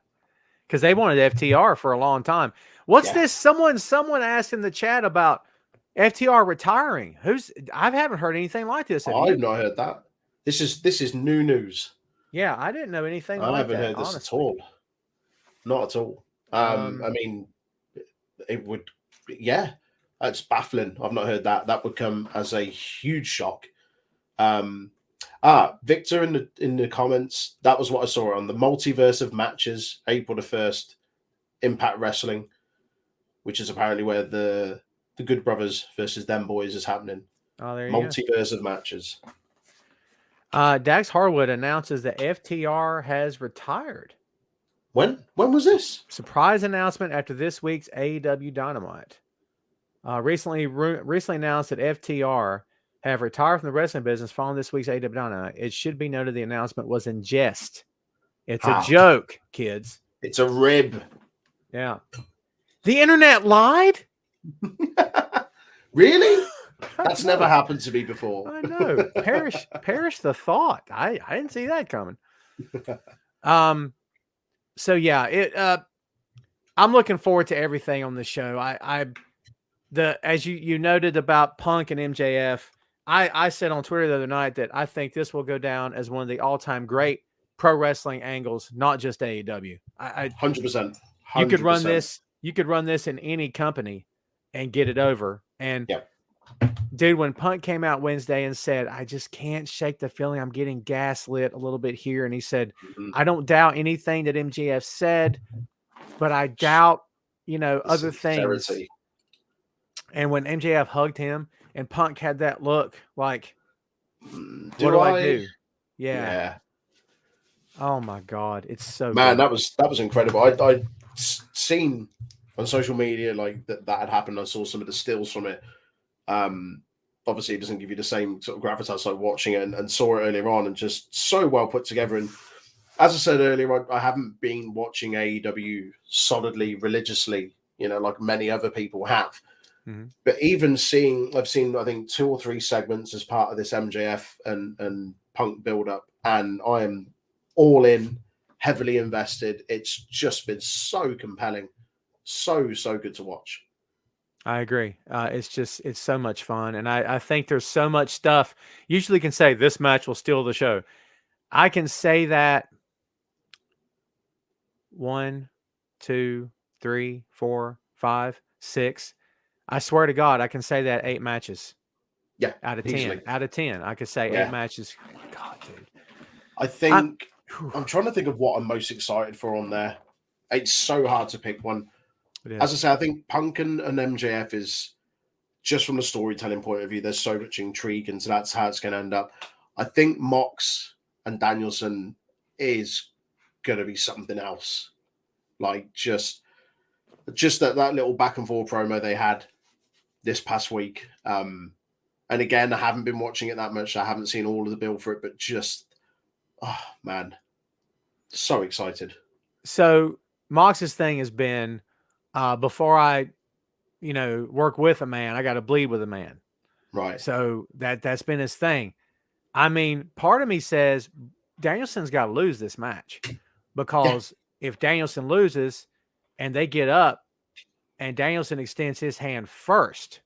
because they wanted FTR for a long time. What's Yeah. this? Someone asked in the chat about FTR retiring. I haven't heard anything like this. Have you? I've not heard that. This is new news. Yeah, I didn't know anything I like haven't that. heard this honestly. at all. Not at all. I mean, it would, yeah, it's baffling. I've not heard that. That would come as a huge shock. Victor in the comments, that was what I saw on the multiverse of matches, April the 1st, Impact Wrestling, which is apparently where the Good Brothers versus Them Boys is happening. Oh, there you Multiverse of matches. go. Dax Harwood announces that FTR has retired. When was this? Surprise announcement after this week's AEW Dynamite. Recently announced that FTR have retired from the wrestling business following this week's AEW Dynamite. It should be noted the announcement was in jest. It's a joke, kids. It's a rib. Yeah. The internet lied? Really? That's never happened to me before. I know. Perish the thought. I didn't see that coming. So yeah, I'm looking forward to everything on the show. As you noted about Punk and MJF, I said on Twitter the other night that I think this will go down as one of the all-time great pro wrestling angles, not just AEW. 100%. You could run this. You could run this in any company and get it over. And dude, when Punk came out Wednesday and said, "I just can't shake the feeling I'm getting gaslit a little bit here," and he said, "I don't doubt anything that MJF said, but I doubt, other things." And when MJF hugged him and Punk had that look like, what do I do? Yeah. Oh my God. It's so man, good. that was incredible. I'd seen on social media like that had happened. I saw some of the stills from it. Obviously it doesn't give you the same sort of gravitas like watching it and saw it earlier on and just so well put together. And as I said earlier, I haven't been watching AEW solidly, religiously, like many other people have. Mm-hmm. But even I've seen, I think 2 or 3 segments as part of this MJF and Punk build-up, and I am all in, heavily invested. It's just been so compelling. So good to watch. I agree. It's so much fun. And I think there's so much stuff. Usually can say this match will steal the show. I can say that 1, 2, 3, 4, 5, 6. I swear to God, I can say that 8 matches. Yeah. Out of 10. Easily. Out of 10. I could say 8 matches. Oh my God, dude. I think I'm trying to think of what I'm most excited for on there. It's so hard to pick one. As I say, I think Punk and MJF is just from the storytelling point of view, there's so much intrigue, and so that's how it's going to end up. I think Mox and Danielson is going to be something else. Like just that little back and forth promo they had this past week. And again, I haven't been watching it that much. I haven't seen all of the build for it, but just, oh man, so excited. So Mox's thing has been, before I, work with a man, I got to bleed with a man. Right. So that's been his thing. I mean, part of me says Danielson's got to lose this match, because if Danielson loses and they get up and Danielson extends his hand first,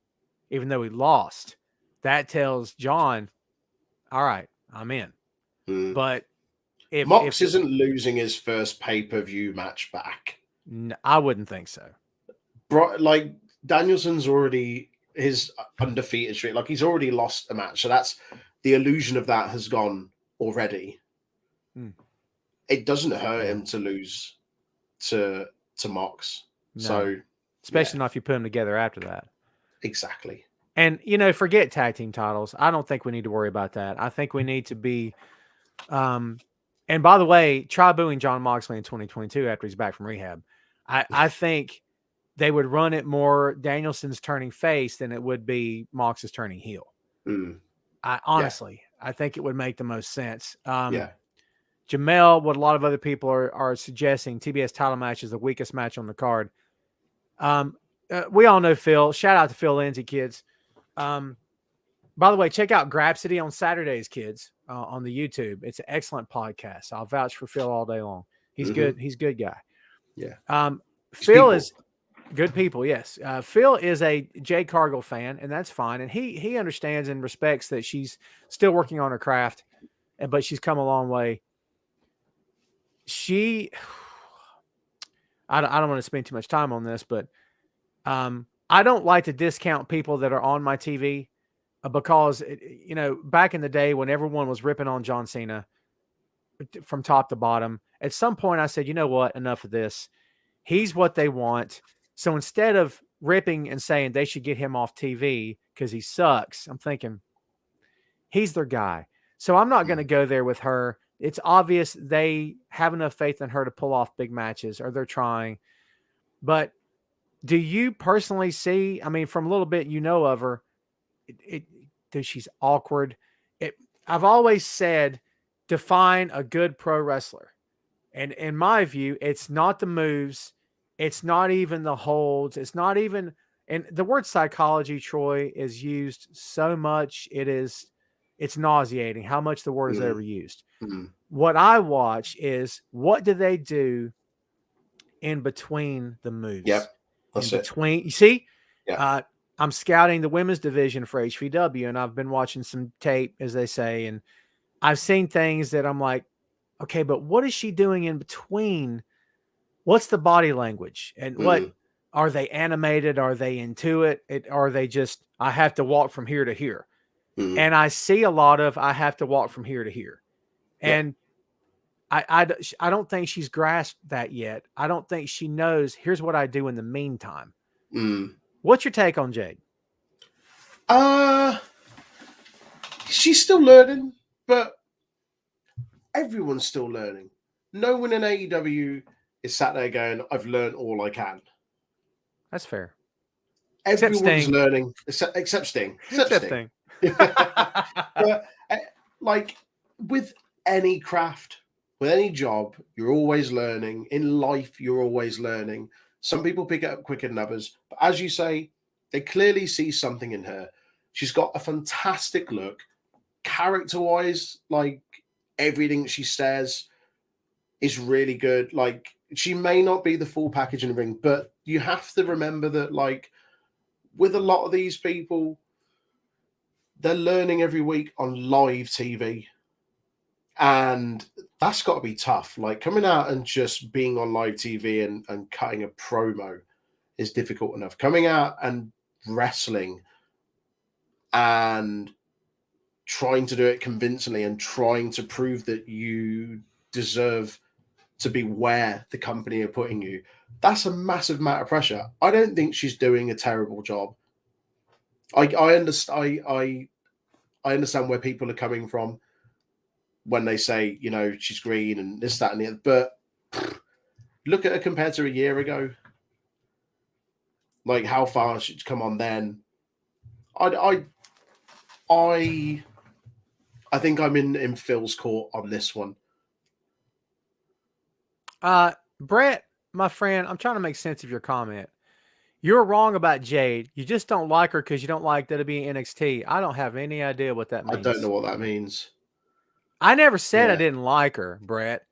even though he lost, that tells John, all right, I'm in. But if Mox isn't losing his first pay-per-view match back, I wouldn't think so. Like Danielson's already his undefeated streak. Like he's already lost a match, so that's the illusion of that has gone already. It doesn't hurt him to lose to Mox. No. So especially not if you put them together after that. Exactly. And forget tag team titles. I don't think we need to worry about that. I think we need to be. And by the way, try booing Jon Moxley in 2022 after he's back from rehab. I think they would run it more Danielson's turning face than it would be Mox's turning heel. I think it would make the most sense. Jamel, what a lot of other people are suggesting, TBS title match is the weakest match on the card. we all know Phil. Shout out to Phil Lindsay, kids. By the way, check out Grapsity on Saturdays, kids, on the YouTube. It's an excellent podcast. I'll vouch for Phil all day long. He's good. He's a good guy. Yeah. Phil is good people. Yes. Phil is a Jade Cargill fan, and that's fine. And he understands and respects that she's still working on her craft, but she's come a long way. I don't want to spend too much time on this, but I don't like to discount people that are on my TV because, back in the day when everyone was ripping on John Cena from top to bottom, at some point I said, you know what, enough of this. He's what they want. So instead of ripping and saying they should get him off TV because he sucks, I'm thinking he's their guy. So I'm not going to go there with her. It's obvious they have enough faith in her to pull off big matches, or they're trying. But do you personally see, I mean, from a little bit of her, she's awkward. I've always said, define a good pro wrestler. And in my view, it's not the moves. It's not even the holds. It's not even, and the word psychology, Troy, is used so much. It's nauseating how much the word is overused. What I watch is, what do they do in between the moves? Yep. That's in between, you see? Yeah. I'm scouting the women's division for HVW, and I've been watching some tape, as they say, and I've seen things that I'm like, okay, but what is she doing in between? What's the body language? And what are they animated? Are they into it? Are they just, I have to walk from here to here? And I see a lot of, I have to walk from here to here. And I don't think she's grasped that yet. I don't think she knows, here's what I do in the meantime. What's your take on Jade? She's still learning, but everyone's still learning. No one in AEW is sat there going, I've learned all I can. That's fair. Everyone's learning, except Sting. Except Sting. But, like, with any craft, with any job, you're always learning. In life, you're always learning. Some people pick it up quicker than others. But as you say, they clearly see something in her. She's got a fantastic look. Character-wise, like, everything she says is really good. Like, she may not be the full package in the ring, but you have to remember that, like, with a lot of these people, they're learning every week on live TV. And that's got to be tough. Like, coming out and just being on live TV and cutting a promo is difficult enough. Coming out and wrestling and trying to do it convincingly and trying to prove that you deserve to be where the company are putting you, that's a massive amount of pressure. I don't think she's doing a terrible job. I understand where people are coming from when they say, she's green and this, that, and the other. But look at her compared to a year ago. Like, how far she's come on then. I think I'm in Phil's court on this one. Brett, my friend, I'm trying to make sense of your comment. You're wrong about Jade. You just don't like her because you don't like WWE NXT. I don't have any idea what that means. I don't know what that means. I never said I didn't like her, Brett.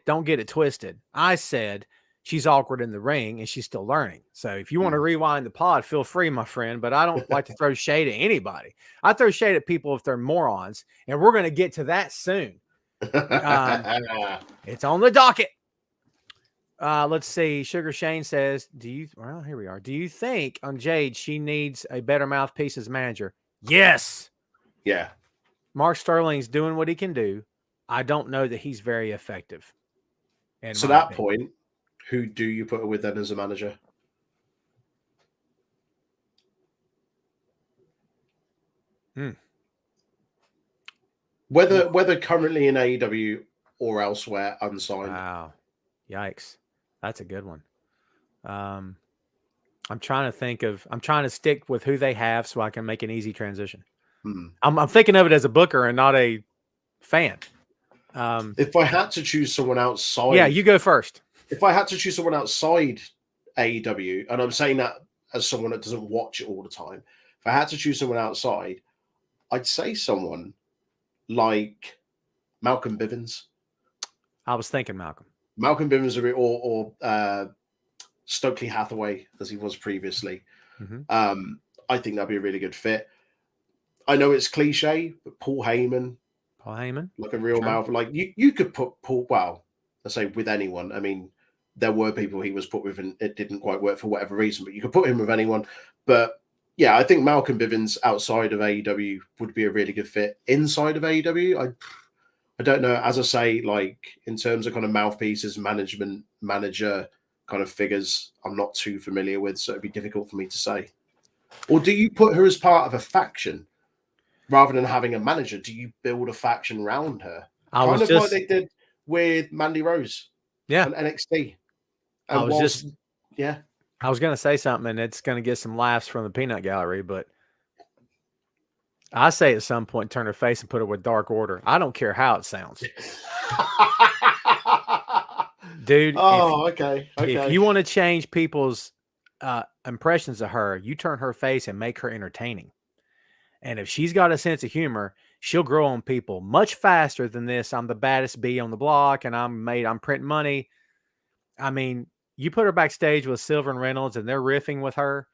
Don't get it twisted. I said she's awkward in the ring and she's still learning. So if you want to rewind the pod, feel free, my friend. But I don't like to throw shade at anybody. I throw shade at people if they're morons, and we're going to get to that soon. It's on the docket. Let's see. Sugar Shane says, here we are. Do you think on Jade she needs a better mouthpiece as manager? Yes. Yeah. Mark Sterling's doing what he can do. I don't know that he's very effective. So that point, who do you put her with then as a manager? Whether currently in AEW or elsewhere unsigned. Wow. Yikes. That's a good one. I'm trying to stick with who they have so I can make an easy transition. I'm thinking of it as a booker and not a fan. If I had to choose someone outside... Yeah, you go first. If I had to choose someone outside AEW, and I'm saying that as someone that doesn't watch it all the time, if I had to choose someone outside, I'd say someone like Malcolm Bivens. I was thinking Malcolm. Malcolm Bivens or Stokely Hathaway, as he was previously. I think that'd be a really good fit. I know it's cliche, but Paul Heyman, like a real mouth. Like you could put Paul. Well, I say with anyone. I mean, there were people he was put with, and it didn't quite work for whatever reason. But you could put him with anyone. But yeah, I think Malcolm Bivens outside of AEW would be a really good fit. Inside of AEW, I don't know. As I say, like in terms of kind of mouthpieces, management, manager kind of figures, I'm not too familiar with, so it'd be difficult for me to say. Or do you put her as part of a faction rather than having a manager? Do you build a faction around her? Like they did with Mandy Rose, yeah, on NXT. And I was going to say something, and it's going to get some laughs from the peanut gallery, but I say at some point, turn her face and put her with Dark Order. I don't care how it sounds. Dude, if you want to change people's impressions of her, you turn her face and make her entertaining. And if she's got a sense of humor, she'll grow on people much faster than this. I'm the baddest bee on the block, and I'm printing money. I mean, you put her backstage with Silver and Reynolds, and they're riffing with her.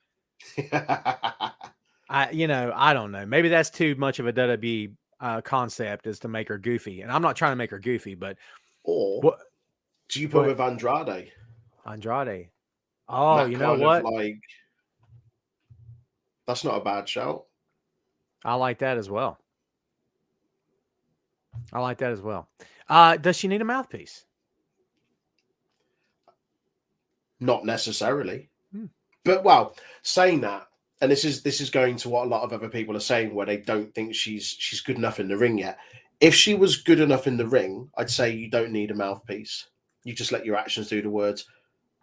I don't know. Maybe that's too much of a WWE concept, is to make her goofy. And I'm not trying to make her goofy, but do you put with Andrade? Andrade. Oh, you know what? That's not a bad shout. I like that as well. Does she need a mouthpiece? Not necessarily. But saying that, and this is going to what a lot of other people are saying, where they don't think she's good enough in the ring yet. If she was good enough in the ring, I'd say you don't need a mouthpiece. You just let your actions do the words.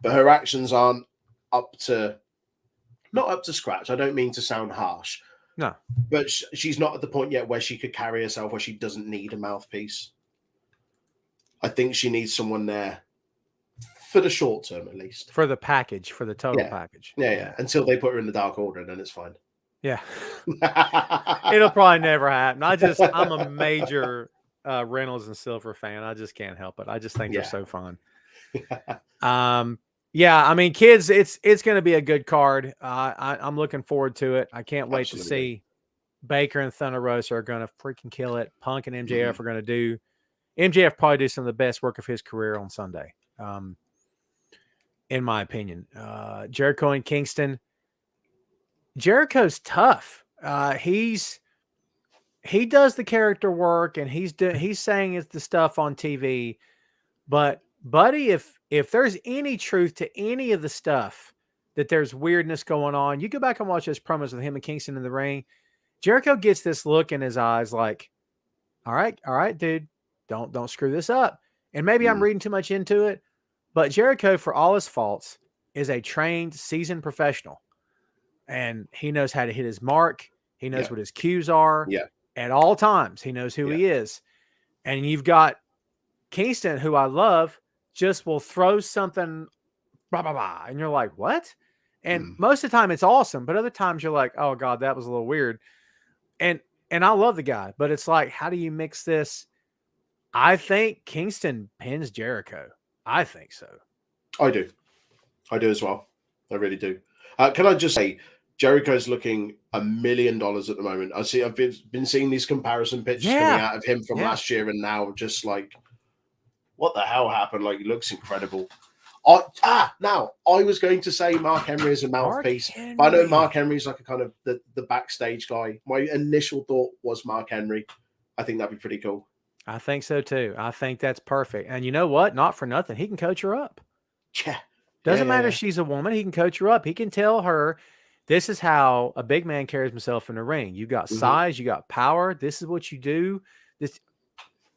But her actions aren't not up to scratch. I don't mean to sound harsh. No. But she's not at the point yet where she could carry herself, where she doesn't need a mouthpiece. I think she needs someone there for the short term, at least. For the package, for the total package. Yeah. Until they put her in the Dark Order, and then it's fine. Yeah. It'll probably never happen. I'm a major Reynolds and Silver fan. I just can't help it. I just think they're so fun. I mean, kids, it's going to be a good card. I'm looking forward to it. I can't wait to see. Baker and Thunder Rosa are going to freaking kill it. Punk and MJF are going to do. MJF probably do some of the best work of his career on Sunday, in my opinion. Jericho and Kingston. Jericho's tough. He does the character work, and he's saying it's the stuff on TV. But buddy, if there's any truth to any of the stuff that there's weirdness going on, you go back and watch those promos with him and Kingston in the ring. Jericho gets this look in his eyes like, all right, dude, don't screw this up. And maybe I'm reading too much into it, but Jericho, for all his faults, is a trained, seasoned professional. And he knows how to hit his mark. He knows what his cues are at all times. He knows who he is. And you've got Kingston, who I love, just will throw something, blah, blah, blah. And you're like, what? And most of the time it's awesome. But other times you're like, oh God, that was a little weird. And I love the guy, but it's like, how do you mix this? I think Kingston pins Jericho. I think so. I do as well. I really do. Can I just say, Jericho's looking $1 million at the moment. I've been seeing these comparison pictures coming out of him from last year, and now just like, what the hell happened? Like, he looks incredible. Now I was going to say Mark Henry is a mouthpiece, but I know Mark Henry's like a kind of the backstage guy. My initial thought was Mark Henry. I think that'd be pretty cool. I think so too. I think that's perfect. And you know what? Not for nothing, he can coach her up. Yeah. Doesn't matter if she's a woman. He can coach her up. He can tell her, this is how a big man carries himself in the ring. You got size, you got power. This is what you do.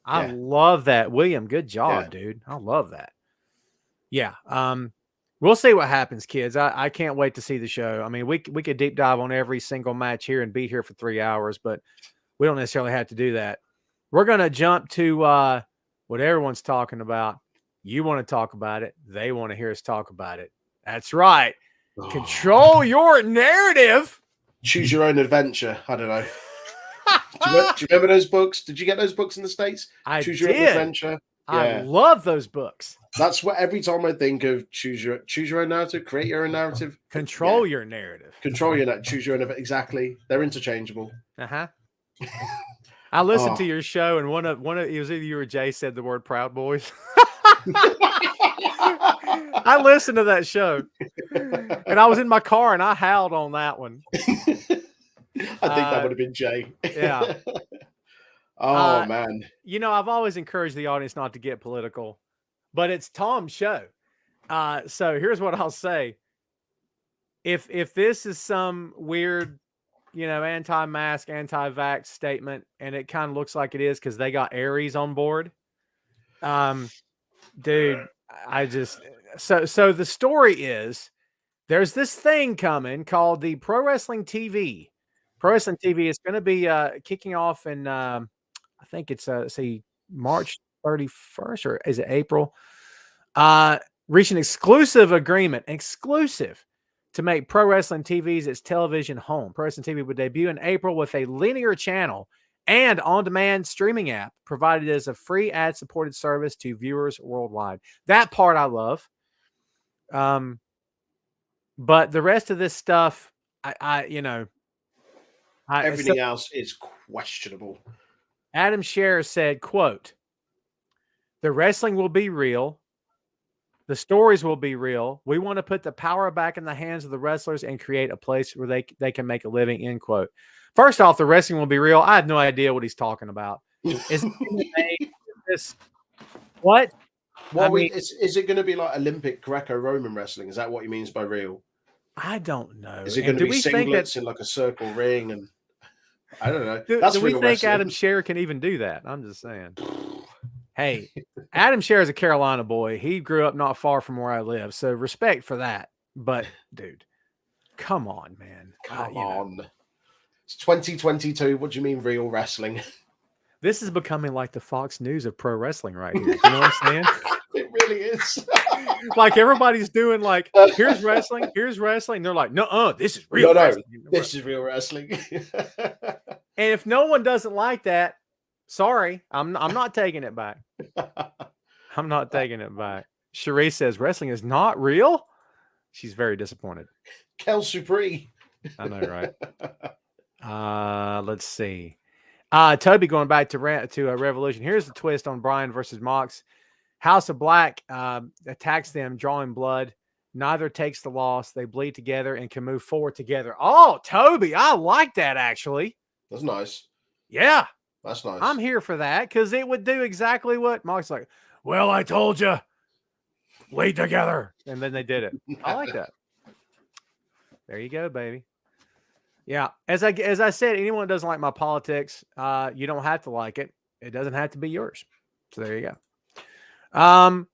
I love that. William, good job, dude. I love that. Yeah. We'll see what happens, kids. I can't wait to see the show. I mean, we could deep dive on every single match here and be here for 3 hours, but we don't necessarily have to do that. We're going to jump to what everyone's talking about. You want to talk about it. They want to hear us talk about it. That's right. Control your narrative. Choose your own adventure. I don't know. Do you remember those books? Did you get those books in the States? I Choose your own did. adventure. I Yeah. love those books. That's what every time I think of choose your own narrative, create your own narrative, Control your narrative. control your narrative, choose your own. Exactly, they're interchangeable. Uh-huh. I listened to Oh. your show, and one of it was either you or Jay said the word Proud Boys. I listened to that show, and I was in my car, and I howled on that one. I think that would have been Jay. Yeah. Oh man. You know, I've always encouraged the audience not to get political, but it's Tom's show. So here's what I'll say. If this is some weird, anti-mask, anti-vax statement, and it kind of looks like it is because they got Aries on board, dude, so the story is there's this thing coming called the Pro Wrestling TV. Pro Wrestling TV is going to be kicking off in I think it's March 31st, or is it April? Reach an exclusive agreement, to make Pro Wrestling TV's its television home. Pro Wrestling TV would debut in April with a linear channel and on-demand streaming app provided as a free ad-supported service to viewers worldwide. That part I love. But the rest of this stuff, Everything else is questionable. Adam Scherr said, quote, "The wrestling will be real. The stories will be real. We want to put the power back in the hands of the wrestlers and create a place where they can make a living," end quote. First off, the wrestling will be real. I have no idea what he's talking about. Is this what? Is it going to be like Olympic Greco-Roman wrestling? Is that what he means by real? I don't know. Is it going to be singlets in like a circle ring? And I don't know. Do we think wrestling. Adam Scherr can even do that? I'm just saying. Hey, Adam Scherr is a Carolina boy. He grew up not far from where I live, so respect for that. But dude, come on, man. Come on. It's 2022. What do you mean real wrestling? This is becoming like the Fox News of pro wrestling right here. You know what I'm saying? It really is. Like everybody's doing like, here's wrestling. They're like, no, this is real wrestling. This is real wrestling. And if no one doesn't like that, sorry, I'm not taking it back. I'm not taking it back. Cherie says wrestling is not real. She's very disappointed. Kel Supri. I know, right? Let's see. Toby going back to Revolution. Here's the twist on Bryan versus Mox. House of Black attacks them, drawing blood. Neither takes the loss. They bleed together and can move forward together. Oh, Toby, I like that actually. That's nice. Yeah. That's nice. I'm here for that because it would do exactly what Mox like. Well, I told you, bleed together, and then they did it. I like that. There you go, baby. Yeah, as I said, anyone that doesn't like my politics, you don't have to like it. It doesn't have to be yours. So there you go.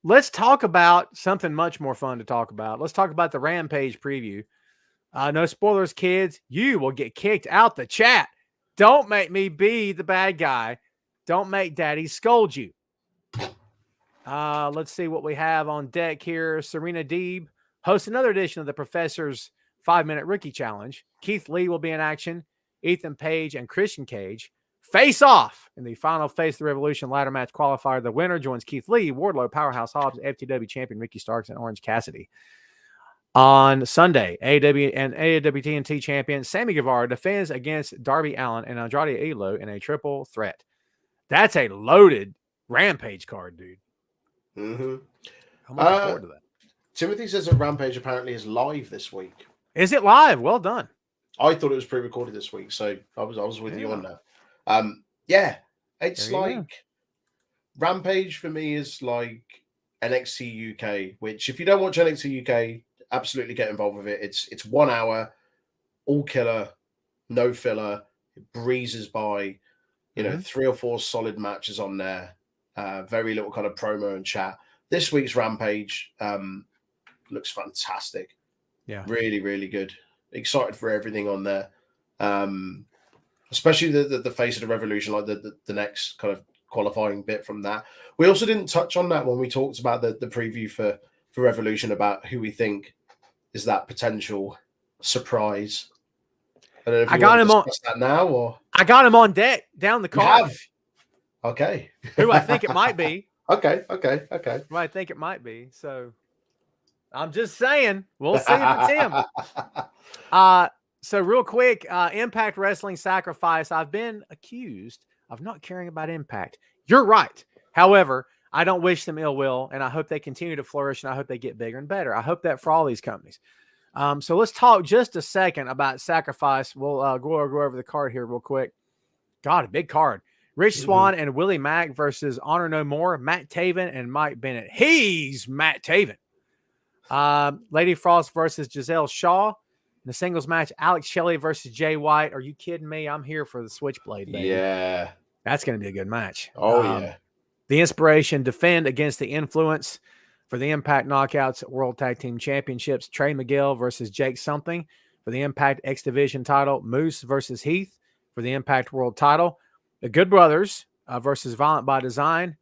Let's talk about something much more fun to talk about. Let's talk about the Rampage preview. No spoilers, kids. You will get kicked out the chat. Don't make me be the bad guy. Don't make Daddy scold you. Let's see what we have on deck here. Serena Deeb hosts another edition of the Professor's 5-Minute Rookie Challenge. Keith Lee will be in action. Ethan Page and Christian Cage face off in the final Face the Revolution ladder match qualifier. The winner joins Keith Lee, Wardlow, Powerhouse Hobbs, FTW champion Ricky Starks, and Orange Cassidy. On Sunday, AEW and AEW TNT champion Sammy Guevara defends against Darby Allin and Andrade Elo in a triple threat. That's a loaded Rampage card, dude. Mm-hmm. I'm looking forward to that. Timothy says that Rampage apparently is live this week. Is it live? Well done. I thought it was pre-recorded this week, so I was with you on that. Yeah, it's like Rampage for me is like NXT UK, which if you don't watch NXT UK, absolutely get involved with it. It's 1 hour, all killer, no filler. It breezes by, 3 or 4 solid matches on there. Very little kind of promo and chat. This week's Rampage looks fantastic. Yeah, really, really good. Excited for everything on there, especially the Face of the Revolution, like the next kind of qualifying bit from that. We also didn't touch on that when we talked about the preview for Revolution about who we think is that potential surprise. I don't know if I you got want to him on. discuss that now or I got him on deck down the you card. have. Okay. Who I think it might be. Okay. Who I think it might be. So I'm just saying. We'll see if it's him. So real quick, Impact Wrestling Sacrifice. I've been accused of not caring about Impact. You're right. However, I don't wish them ill will, and I hope they continue to flourish, and I hope they get bigger and better. I hope that for all these companies. So let's talk just a second about Sacrifice. We'll go over the card here real quick. God, a big card. Rich Swann and Willie Mack versus Honor No More, Matt Taven and Mike Bennett. He's Matt Taven. Lady Frost versus Giselle Shaw. In the singles match, Alex Shelley versus Jay White. Are you kidding me? I'm here for the Switchblade, baby. Yeah. That's going to be a good match. Oh, yeah. The Inspiration defend against the Influence for the Impact Knockouts World Tag Team Championships. Trey Miguel versus Jake Something for the Impact X Division title. Moose versus Heath for the Impact World title. The Good Brothers versus Violent by Design.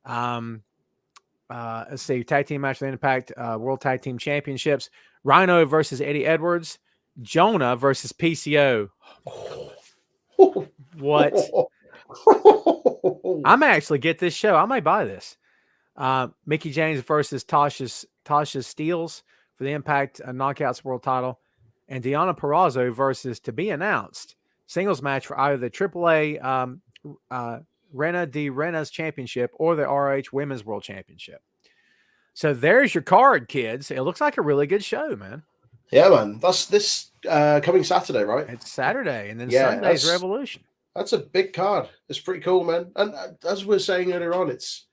Let's see. Tag team match for the Impact World Tag Team Championships. Rhino versus Eddie Edwards. Jonah versus PCO. What? I may actually get this show. I may buy this. Mickey James versus Tasha Steeles for the Impact Knockouts World title. And Deonna Purrazzo versus, to be announced, singles match for either the AAA Rena de Rena's Championship or the RH Women's World Championship. So there's your card, kids. It looks like a really good show, man. Yeah, man. That's this coming Saturday, right? It's Saturday, and then Sunday's Revolution. That's a big card. It's pretty cool, man. And as we were saying earlier on, it's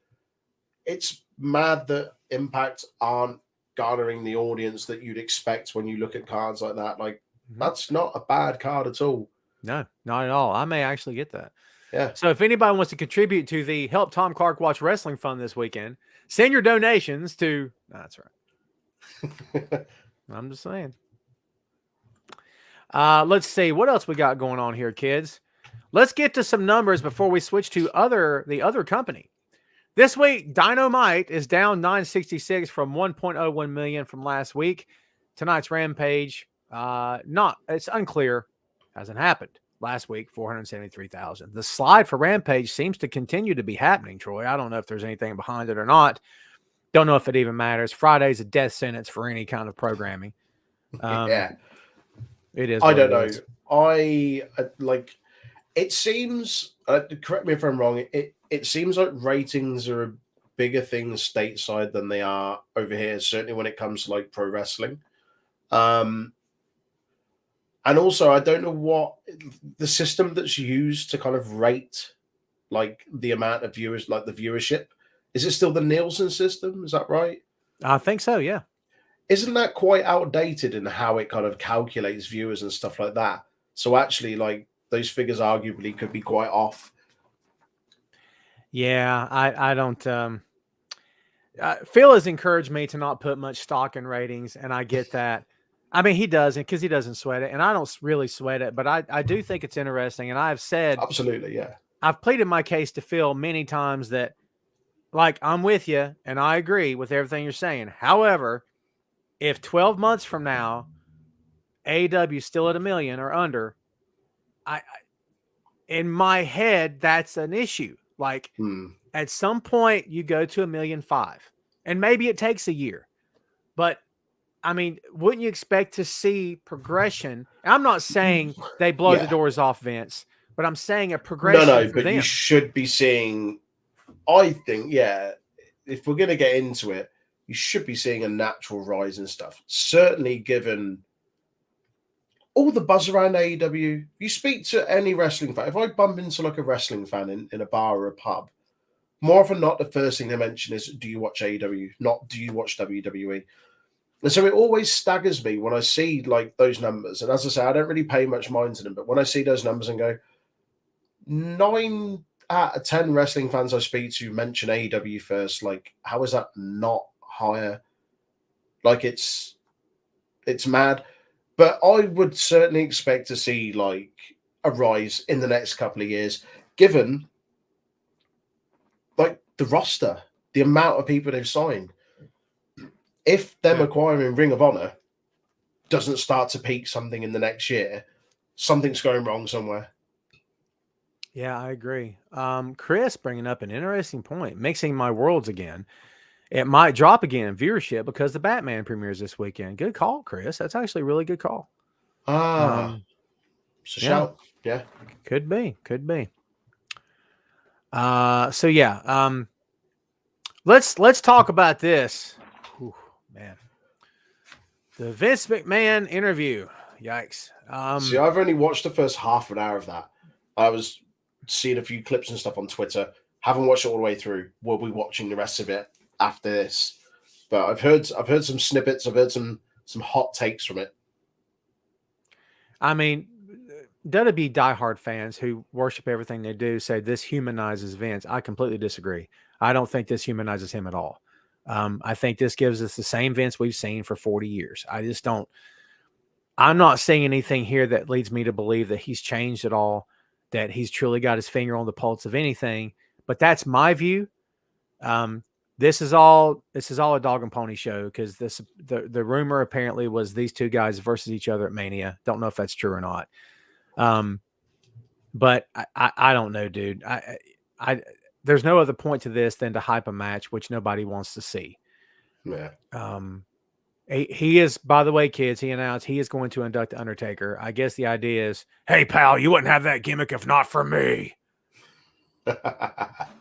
mad that Impact aren't garnering the audience that you'd expect when you look at cards like that. Like, that's not a bad card at all. No, not at all. I may actually get that. Yeah. So if anybody wants to contribute to the Help Tom Clark Watch Wrestling Fund this weekend, send your donations to... that's right. I'm just saying. Let's see. What else we got going on here, kids? Let's get to some numbers before we switch to the other company. This week, Dynamite is down 966 from 1.01 million from last week. Tonight's Rampage, it's unclear. Hasn't happened. Last week, 473,000. The slide for Rampage seems to continue to be happening, Troy. I don't know if there's anything behind it or not. Don't know if it even matters. Friday's a death sentence for any kind of programming. Yeah. It is. I don't know. It seems, correct me if I'm wrong, it seems like ratings are a bigger thing stateside than they are over here, certainly when it comes to like pro wrestling. And also, I don't know what the system that's used to kind of rate like the amount of viewers, like the viewership. Is it still the Nielsen system? Is that right? I think so, yeah. Isn't that quite outdated in how it kind of calculates viewers and stuff like that? So actually, like, those figures arguably could be quite off. Yeah, I don't... Phil has encouraged me to not put much stock in ratings, and I get that. I mean, he doesn't, because he doesn't sweat it, and I don't really sweat it, but I do think it's interesting, and I've said... Absolutely, yeah. I've pleaded my case to Phil many times that, like, I'm with you, and I agree with everything you're saying. However, if 12 months from now, AEW is still at 1 million or under, I in my head, that's an issue. Like, at some point, you go to 1.5 million, and maybe it takes a year, but I mean, wouldn't you expect to see progression? I'm not saying they blow the doors off Vince, but I'm saying a progression. No, but you should be seeing, I think, if we're going to get into it, you should be seeing a natural rise in stuff. Certainly given all the buzz around AEW. You speak to any wrestling fan. If I bump into like a wrestling fan in a bar or a pub, more often than not, the first thing they mention is, do you watch AEW? Not, do you watch WWE? And so it always staggers me when I see like those numbers. And as I say, I don't really pay much mind to them, but when I see those numbers and go, 9 out of 10 wrestling fans I speak to mention AEW first, like, how is that not higher? Like, it's mad. But I would certainly expect to see like a rise in the next couple of years, given like the roster, the amount of people they've signed. If them acquiring Ring of Honor doesn't start to peak something in the next year, something's going wrong somewhere. Yeah, I agree. Chris bringing up an interesting point, mixing my worlds again. It might drop again in viewership because the Batman premieres this weekend. Good call, Chris. That's actually a really good call. It's a shout. Yeah. Could be. So yeah, let's talk about this. Whew, man. The Vince McMahon interview. Yikes. See, I've only watched the first half an hour of that. I was seeing a few clips and stuff on Twitter. Haven't watched it all the way through. We'll be watching the rest of it after this. But I've heard some snippets. I've heard some hot takes from it. I mean, WWE diehard fans who worship everything they do say this humanizes Vince. I completely disagree. I don't think this humanizes him at all. I think this gives us the same Vince we've seen for 40 years. I just don't. I'm not seeing anything here that leads me to believe that he's changed at all, that he's truly got his finger on the pulse of anything. But that's my view. This is all a dog and pony show because the rumor apparently was these two guys versus each other at Mania. Don't know if that's true or not. But I don't know, dude. I there's no other point to this than to hype a match, which nobody wants to see. Yeah. He is, by the way, kids, he announced he is going to induct the Undertaker. I guess the idea is, hey, pal, you wouldn't have that gimmick if not for me.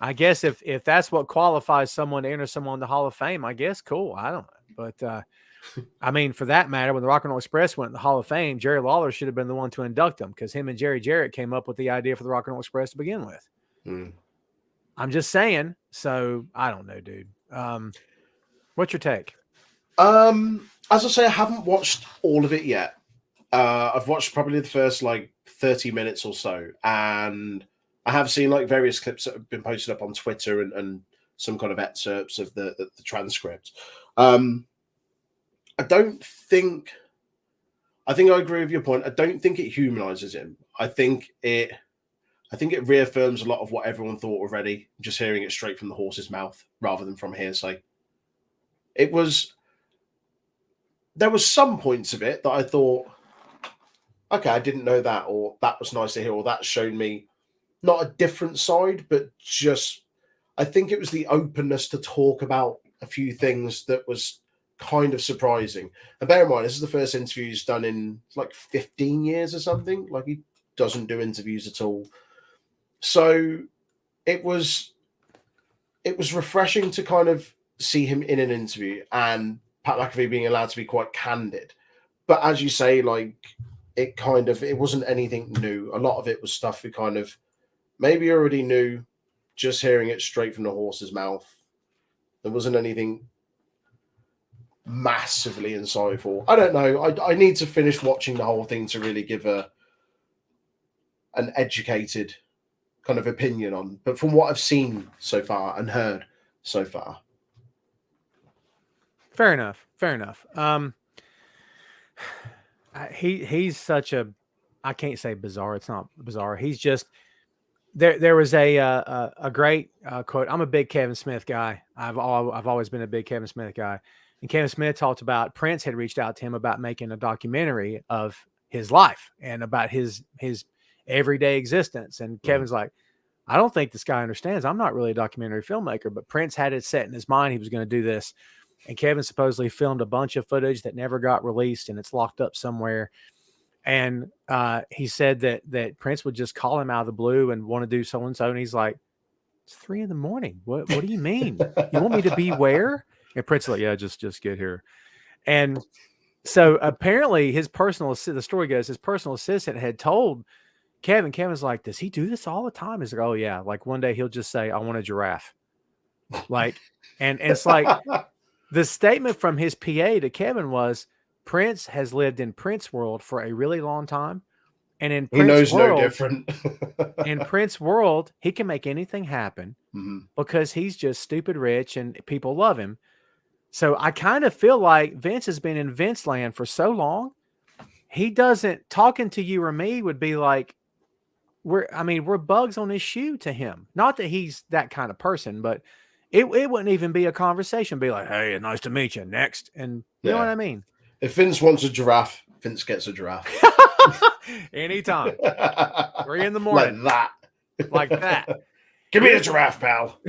I guess if that's what qualifies someone to enter someone in the Hall of Fame, I guess cool. I don't know. But I mean, for that matter, when the Rock and Roll Express went in the Hall of Fame, Jerry Lawler should have been the one to induct him because him and Jerry Jarrett came up with the idea for the Rock and Roll Express to begin with. I'm just saying. So I don't know, dude. What's your take? As I say, I haven't watched all of it yet. I've watched probably the first 30 minutes or so, and I have seen various clips that have been posted up on Twitter and some kind of excerpts of the transcript. I think I agree with your point. I don't think it humanizes him. I think it reaffirms a lot of what everyone thought already, just hearing it straight from the horse's mouth rather than from hearsay. There was some points of it that I thought, okay, I didn't know that, or that was nice to hear, or that showed me not a different side, but just, I think it was the openness to talk about a few things that was kind of surprising. And bear in mind, this is the first interview he's done in 15 years or something. He doesn't do interviews at all. So it was refreshing to kind of see him in an interview and Pat McAfee being allowed to be quite candid. But as you say, it wasn't anything new. A lot of it was stuff we kind of maybe already knew, just hearing it straight from the horse's mouth. There wasn't anything massively insightful. I don't know. I need to finish watching the whole thing to really give an educated kind of opinion on. But from what I've seen so far and heard so far. Fair enough. He's such a, I can't say bizarre. It's not bizarre. He's just there was a great quote. I'm a big Kevin Smith guy. I've always been a big Kevin Smith guy. And Kevin Smith talked about Prince had reached out to him about making a documentary of his life and about his everyday existence. And Kevin's like, I don't think this guy understands. I'm not really a documentary filmmaker, but Prince had it set in his mind he was going to do this. And Kevin supposedly filmed a bunch of footage that never got released and it's locked up somewhere. And he said that Prince would just call him out of the blue and want to do so-and-so. And he's like, it's 3 a.m. What do you mean? You want me to be where? And Prince is like, yeah, just get here. And so apparently the story goes, his personal assistant had told Kevin's like, does he do this all the time? He's like, oh yeah. One day he'll just say, I want a giraffe. And it's like, the statement from his PA to Kevin was, Prince has lived in Prince world for a really long time. And in Prince world, no different. In Prince world, he can make anything happen because he's just stupid rich and people love him. So I kind of feel like Vince has been in Vince land for so long. He doesn't, talking to you or me would be like, we're bugs on his shoe to him. Not that he's that kind of person, but it wouldn't even be a conversation. Be like, hey, nice to meet you. Next. And you know what I mean? If Vince wants a giraffe, Vince gets a giraffe. Anytime. 3 in the Like morning. that. Like that. Give me a giraffe, pal.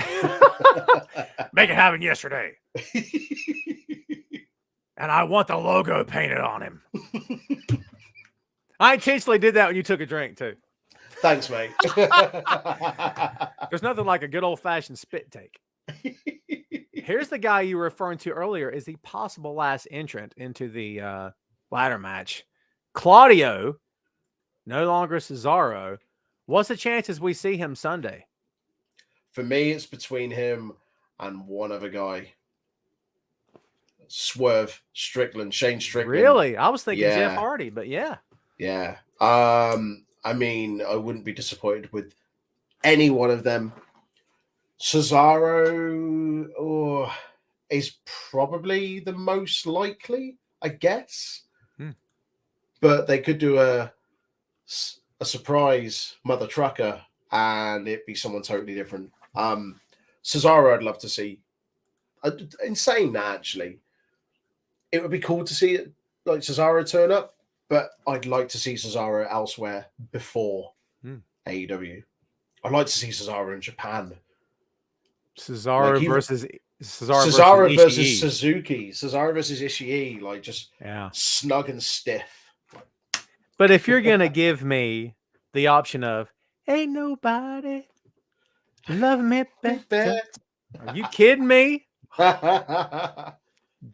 Make it happen yesterday. And I want the logo painted on him. I intentionally did that when you took a drink, too. Thanks, mate. There's nothing like a good old-fashioned spit take. Here's the guy you were referring to earlier is the possible last entrant into the ladder match. Claudio, no longer Cesaro. What's the chances we see him Sunday? For me, it's between him and one other guy. Swerve Strickland, Shane Strickland. Really? I was thinking Yeah. Jeff Hardy, but yeah. Yeah. I mean, I wouldn't be disappointed with any one of them. Cesaro is probably the most likely, I guess. But they could do a surprise mother trucker and it'd be someone totally different. Cesaro, I'd love to see. In saying that, actually, it would be cool to see it, like Cesaro turn up, but I'd like to see Cesaro elsewhere before AEW. I'd like to see Cesaro in Japan. Cesaro Like, versus Suzuki. Cesaro versus Ishii, like just snug and stiff. But if you're going to give me the option of, ain't nobody love me better. Are you kidding me? He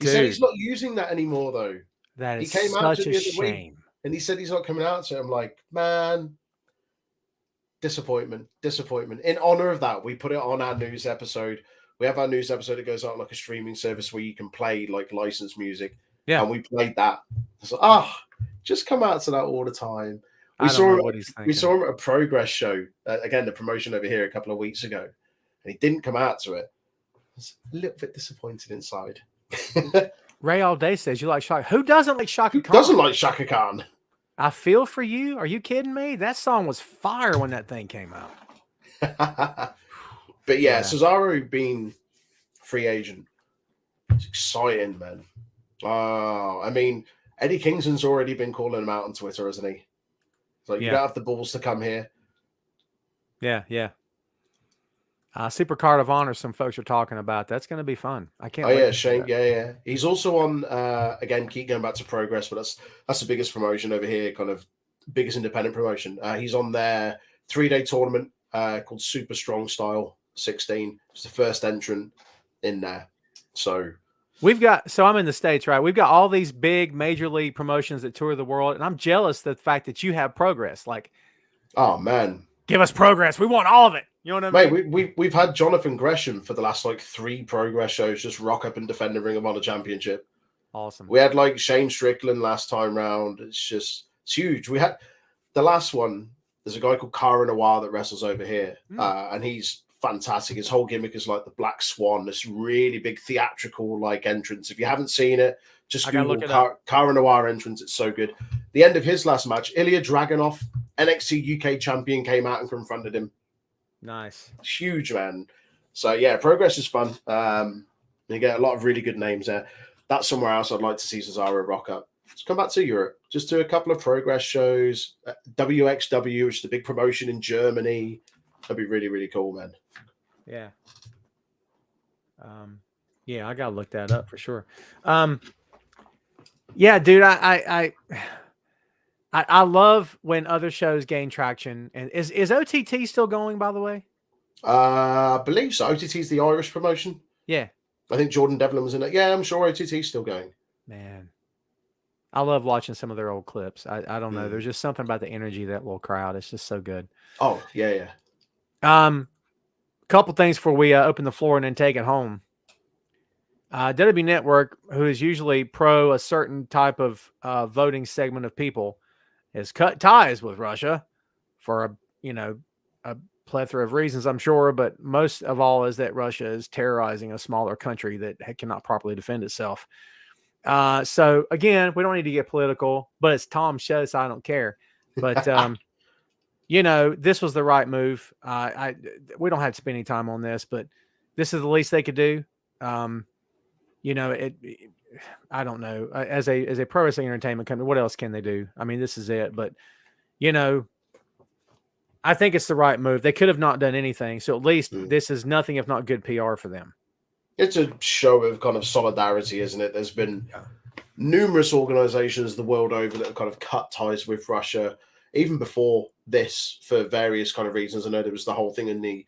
said he's not using that anymore, though. That is he came out such to a the other shame. week, and he said he's not coming out to it. I'm like, man, disappointment. In honor of that, we put it on our news episode. We have our news episode that goes out on like a streaming service where you can play like licensed music. Yeah. And we played that. So, just come out to that all the time. We saw him at a Progress show, again, the promotion over here a couple of weeks ago, and he didn't come out to it. I was a little bit disappointed inside. Ray All Day says you like Shaka. Who doesn't like Shaka Khan? Who doesn't like Shaka Khan? I feel for you. Are you kidding me? That song was fire when that thing came out. But yeah, Cesaro being free agent, it's exciting, man. I mean, Eddie Kingston's already been calling him out on Twitter, hasn't he? It's like, you don't have the balls to come here. Yeah. Super Card of Honor, some folks are talking about. That's going to be fun. I can't wait. Yeah, Shane. Yeah. He's also on, again, keep going back to Progress, but that's the biggest promotion over here, kind of biggest independent promotion. He's on their 3-day tournament called Super Strong Style 16. It's the first entrant in there. So I'm in the States, right? We've got all these big major league promotions that tour the world, and I'm jealous of the fact that you have Progress. Like, oh man, give us Progress. We want all of it. You know what I mean? Mate, we've had Jonathan Gresham for the last like 3 Progress shows just rock up and defend the Ring of Honor Championship. Awesome. We had like Shane Strickland last time round. It's huge. We had the last one. There's a guy called Cara Noir that wrestles over here, and he's fantastic. His whole gimmick is like the Black Swan, this really big theatrical like entrance. If you haven't seen it, just Google Cara Noir entrance. It's so good. The end of his last match, Ilya Dragunov, NXT UK champion, came out and confronted him. Nice. It's huge, man. So yeah, Progress is fun. You get a lot of really good names there. That's somewhere else I'd like to see Cesaro rock up. Let's come back to Europe. Just do a couple of Progress shows. WXW, which is the big promotion in Germany. That'd be really, really cool, man. Yeah. Yeah, I gotta look that up for sure. Yeah, dude, I love when other shows gain traction. And is OTT still going, by the way? I believe so. OTT is the Irish promotion. Yeah. I think Jordan Devlin was in it. Yeah, I'm sure OTT is still going. Man, I love watching some of their old clips. I don't know. There's just something about the energy of that little crowd. It's just so good. Oh, yeah. Couple things before we open the floor and then take it home. WWE Network, who is usually pro a certain type of voting segment of people, has cut ties with Russia for a plethora of reasons, I'm sure, but most of all is that Russia is terrorizing a smaller country that cannot properly defend itself. So again, we don't need to get political, but it's Tom's show, so I don't care. But this was the right move. We don't have to spend any time on this, but this is the least they could do. I don't know. As a pro wrestling entertainment company, what else can they do? I mean, this is it. But I think it's the right move. They could have not done anything, so at least this is nothing if not good PR for them. It's a show of kind of solidarity, isn't it? There's been numerous organizations the world over that have kind of cut ties with Russia, even before this, for various kind of reasons. I know there was the whole thing in the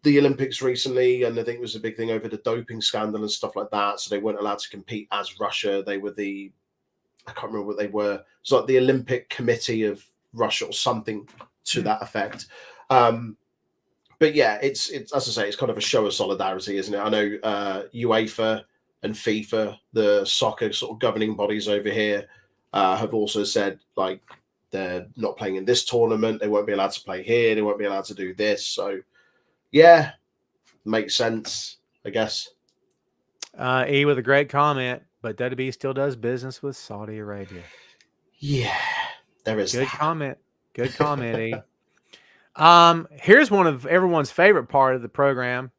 Olympics recently, and I think it was a big thing over the doping scandal and stuff like that. So they weren't allowed to compete as Russia. They were I can't remember what they were. It's like the Olympic Committee of Russia or something to that effect. But yeah, it's as I say, it's kind of a show of solidarity, isn't it? I know UEFA and FIFA, the soccer sort of governing bodies over here, have also said like they're not playing in this tournament. They won't be allowed to play here. They won't be allowed to do this. So yeah, makes sense, I guess. E with a great comment, but WWE still does business with Saudi Arabia. Yeah, there is good comment. Good comment, E. Here's one of everyone's favorite part of the program: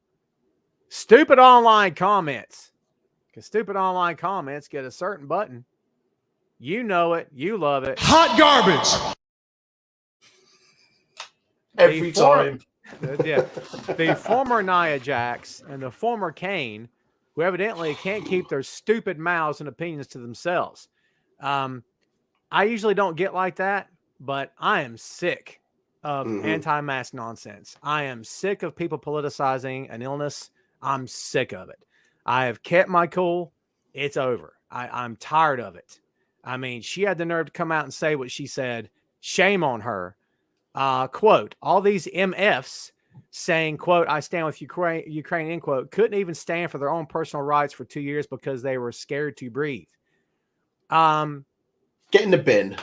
stupid online comments. Because stupid online comments get a certain button. You know it. You love it. Hot garbage. Every time. Yeah. The former Nia Jax and the former Kane, who evidently can't keep their stupid mouths and opinions to themselves. I usually don't get like that, but I am sick of anti-mask nonsense. I am sick of people politicizing an illness. I'm sick of it. I have kept my cool. It's over. I'm tired of it. I mean, she had the nerve to come out and say what she said. Shame on her. Quote, all these MFs saying, quote, I stand with Ukraine, end quote, couldn't even stand for their own personal rights for 2 years because they were scared to breathe. Get in the bin.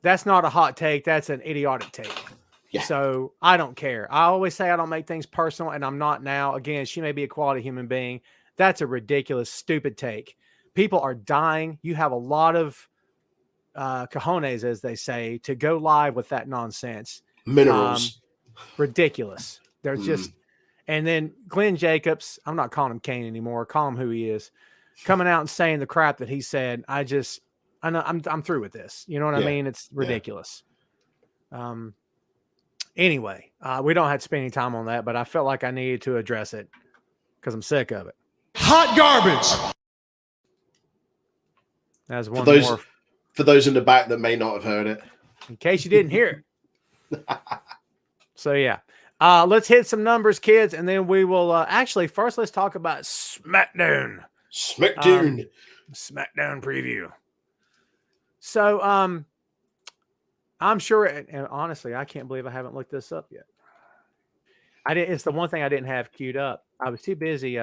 That's not a hot take. That's an idiotic take. Yeah. So I don't care. I always say I don't make things personal, and I'm not now. Again, she may be a quality human being. That's a ridiculous, stupid take. People are dying. You have a lot of cojones, as they say, to go live with that nonsense. Minerals. Ridiculous. They're just, and then Glenn Jacobs, I'm not calling him Kane anymore. Call him who he is. Coming out and saying the crap that he said. I know I'm through with this. You know what I mean? It's ridiculous. Anyway, we don't have to spend any time on that, but I felt like I needed to address it because I'm sick of it. Hot garbage. That's one more. For those in the back that may not have heard it. In case you didn't hear it. So, yeah. Let's hit some numbers, kids, and then we will actually first let's talk about SmackDown. SmackDown preview. So, I'm sure, and honestly, I can't believe I haven't looked this up yet. It's the one thing I didn't have queued up. I was too busy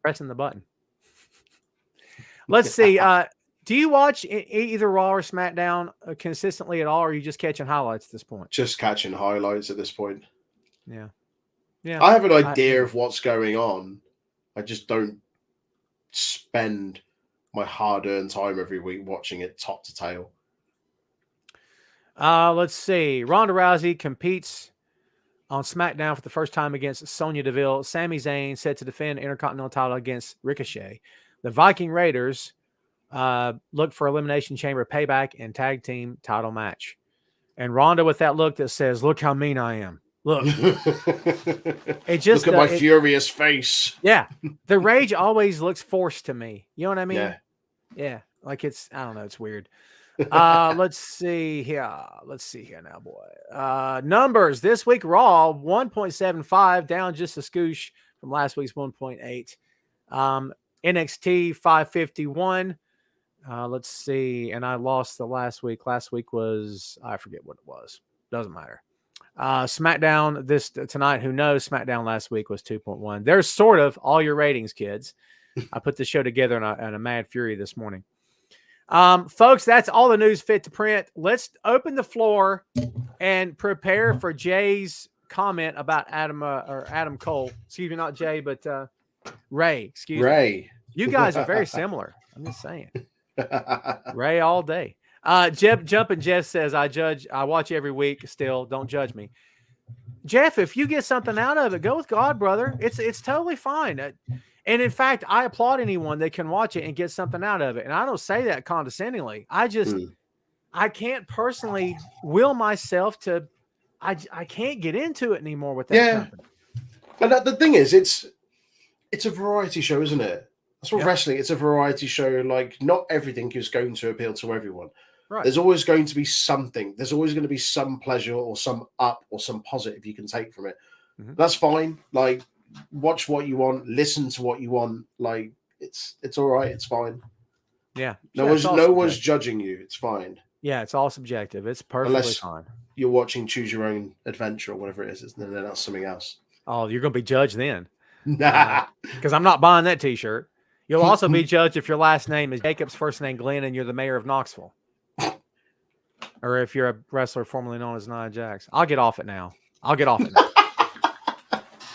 pressing the button. Let's see. Do you watch either Raw or SmackDown consistently at all, or are you just catching highlights at this point? Just catching highlights at this point. Yeah. Yeah. I have an idea of what's going on. I just don't spend my hard-earned time every week watching it top to tail. Let's see. Ronda Rousey competes on SmackDown for the first time against Sonya Deville. Sami Zayn set to defend Intercontinental title against Ricochet. The Viking Raiders look for Elimination Chamber payback and tag team title match. And Ronda with that look that says, look how mean I am. Look. It just look at my furious face. Yeah. The rage always looks forced to me. You know what I mean? Yeah. Yeah. Like I don't know. It's weird. Let's see here. Let's see here now, boy. Numbers this week, Raw 1.75, down just a scoosh from last week's 1.8. NXT 551. Let's see. And I lost the last week. Last week was, I forget what it was. Doesn't matter. SmackDown this tonight. Who knows? SmackDown last week was 2.1. There's sort of all your ratings, kids. I put the show together in a mad fury this morning. Folks, that's all the news fit to print. Let's open the floor and prepare for Jay's comment about Adam Cole. Excuse me, not Jay, but Ray. Excuse me. You guys are very similar. I'm just saying. Ray all day. Jumping Jeff says, I watch every week still. Don't judge me. Jeff, if you get something out of it, go with God, brother. It's totally fine. And in fact, I applaud anyone that can watch it and get something out of it. And I don't say that condescendingly. Mm. I can't personally will myself to, I can't get into it anymore with that company. And the thing is, it's a variety show, isn't it? That's what wrestling. It's a variety show. Like, not everything is going to appeal to everyone. Right. There's always going to be something. There's always going to be some pleasure or some up or some positive you can take from it. Mm-hmm. That's fine. Like, watch what you want, listen to what you want. Like, it's all right. It's fine. Yeah. No one's judging you. It's fine. Yeah, it's all subjective. It's perfectly fine. You're watching Choose Your Own Adventure or whatever it is, and then that's something else. Oh, you're going to be judged then. Because I'm not buying that T-shirt. You'll also be judged if your last name is Jacob's first name Glenn and you're the mayor of Knoxville. Or if you're a wrestler formerly known as Nia Jax. I'll get off it now.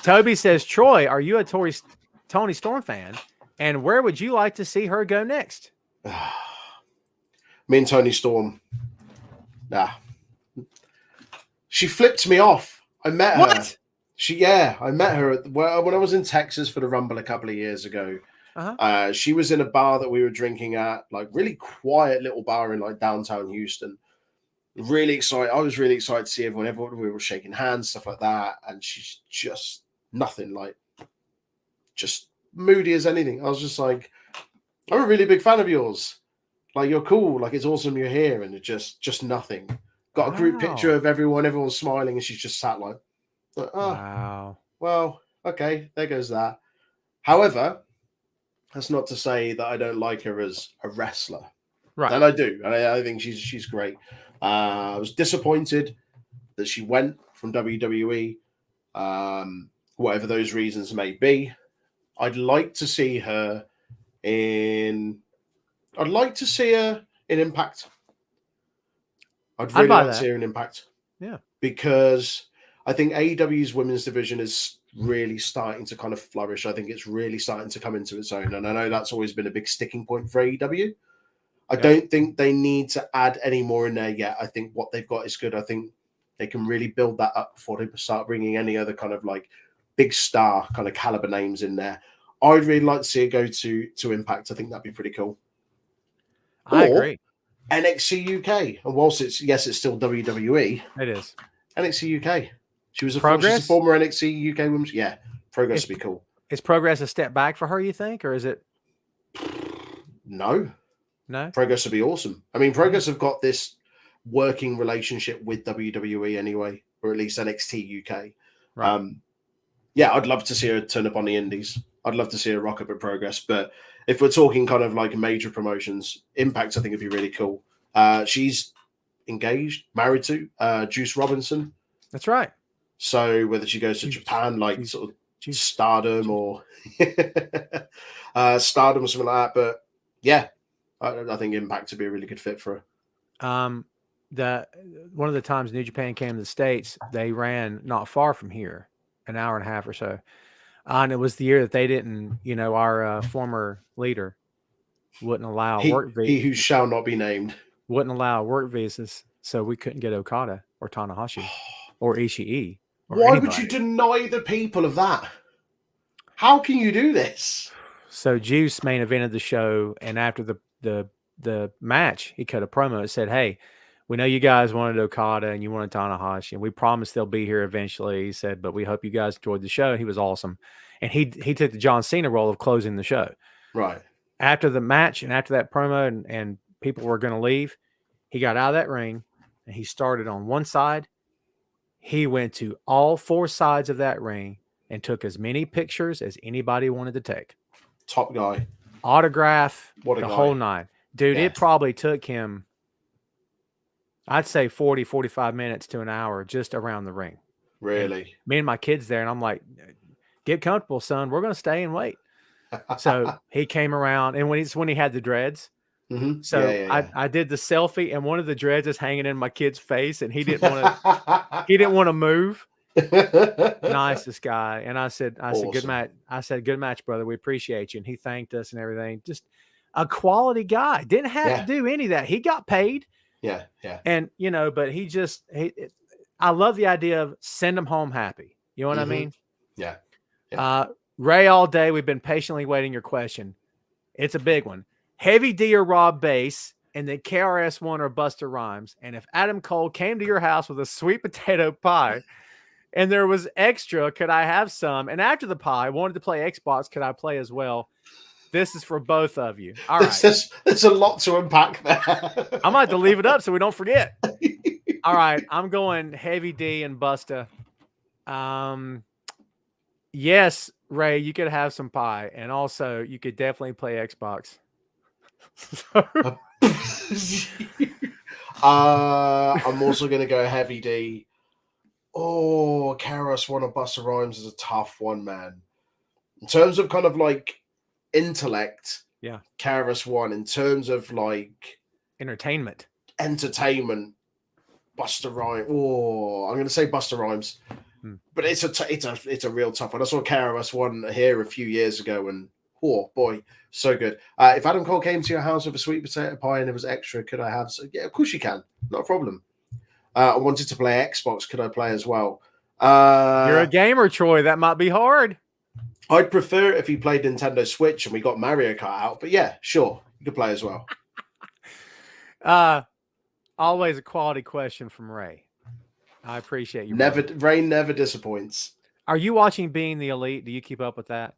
Toby says, Troy, are you a Toni Storm fan? And where would you like to see her go next? Me and Toni Storm. Nah. She flipped me off. I met her. I met her when I was in Texas for the Rumble a couple of years ago. Uh-huh. She was in a bar that we were drinking at, like really quiet little bar in like downtown Houston. Really excited. I was really excited to see everyone. Everyone, we were shaking hands, stuff like that. And she's just nothing, like just moody as anything. I was just like, I'm a really big fan of yours. Like, you're cool. Like, it's awesome you're here. And it's just nothing. Got a group picture of everyone's smiling, and she's just sat like oh, wow. Well, okay, there goes that. However, that's not to say that I don't like her as a wrestler. Right. And I do. And I think she's great. I was disappointed that she went from WWE, whatever those reasons may be. I'd like to see her in Impact. I'd really like to see her in Impact. Yeah. Because I think AEW's women's division is really starting to kind of flourish. I think it's really starting to come into its own. And I know that's always been a big sticking point for AEW. I don't think they need to add any more in there yet. I think what they've got is good. I think they can really build that up before they start bringing any other kind of like big star kind of caliber names in there. I'd really like to see it go to Impact. I think that'd be pretty cool. I agree. NXT UK. And whilst it's still WWE. It is. NXT UK. She's a former NXT UK women's. Yeah. Progress would be cool. Is Progress a step back for her, you think? Or is it? No. Progress would be awesome. I mean, Progress have got this working relationship with WWE anyway, or at least NXT UK. Right. I'd love to see her turn up on the indies. I'd love to see her rock up at Progress. But if we're talking kind of like major promotions, Impact, I think, would be really cool. She's engaged, married to Juice Robinson. That's right. So whether she goes to Japan, like sort of Stardom or Stardom or something like that. But yeah, I think Impact would be a really good fit for her. One of the times New Japan came to the States, they ran not far from here, an hour and a half or so. And it was the year that they didn't, our former leader wouldn't allow work visas. He who shall not be named. Wouldn't allow work visas, so we couldn't get Okada or Tanahashi or Ishii. Why would you deny the people of that? How can you do this? So Juice main evented the show, and after the match, he cut a promo. It said, "Hey, we know you guys wanted Okada and you wanted Tanahashi, and we promised they'll be here eventually." He said, "But we hope you guys enjoyed the show." He was awesome, and he took the John Cena role of closing the show. Right after the match and after that promo, and people were going to leave, he got out of that ring and he started on one side. He went to all four sides of that ring and took as many pictures as anybody wanted to take. Top guy. Autograph, what a the guy. whole nine. Dude, It probably took him, I'd say 40, 45 minutes to an hour just around the ring. Really? And me and my kids there, and I'm like, get comfortable, son. We're going to stay and wait. So he came around, and when he had the dreads, so I did the selfie, and one of the dreads is hanging in my kid's face, and he didn't want to move. Nicest guy. And I said, awesome. Good match. I said, good match, brother. We appreciate you. And he thanked us and everything. Just a quality guy. Didn't have to do any of that. He got paid. Yeah. And but I love the idea of send them home happy. You know what I mean? Yeah. Ray, all day we've been patiently waiting your question. It's a big one. Heavy D or Rob Bass, and then KRS-One or Busta Rhymes. And if Adam Cole came to your house with a sweet potato pie and there was extra, could I have some? And after the pie, wanted to play Xbox, could I play as well? This is for both of you. All right. There's a lot to unpack there. I might have to leave it up so we don't forget. All right. I'm going Heavy D and Busta. Yes, Ray, you could have some pie. And also, you could definitely play Xbox. I'm also going to go Heavy D. Oh, KRS-One or Busta Rhymes is a tough one, man. In terms of kind of like intellect, yeah, KRS-One. In terms of like entertainment, Busta Rhymes. Oh, I'm going to say Busta Rhymes, but it's a real tough one. I saw KRS-One here a few years ago, and oh boy, so good. If Adam Cole came to your house with a sweet potato pie and it was extra, could I have? Yeah, of course you can. Not a problem. I wanted to play Xbox. Could I play as well? You're a gamer, Troy. That might be hard. I'd prefer if he played Nintendo Switch and we got Mario Kart out. But yeah, sure, you could play as well. Always a quality question from Ray. I appreciate you. Ray never disappoints. Are you watching Being the Elite? Do you keep up with that?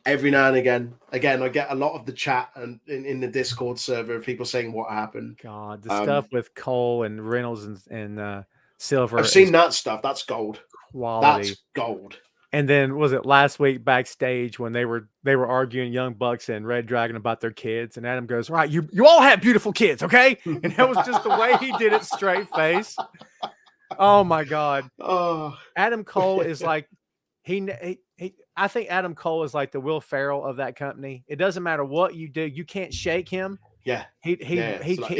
Every now and again. Again, I get a lot of the chat and in the Discord server of people saying what happened. God, the stuff with Cole and Reynolds and Silver. I've seen that stuff. That's gold. Quality. That's gold. And then was it last week backstage when they were arguing, Young Bucks and Red Dragon, about their kids, and Adam goes, "Right, you all have beautiful kids, okay?" And that was just the way he did it, straight face. Oh my God. Oh, Adam Cole is like I think Adam Cole is like the Will Ferrell of that company. It doesn't matter what you do, you can't shake him. Yeah. He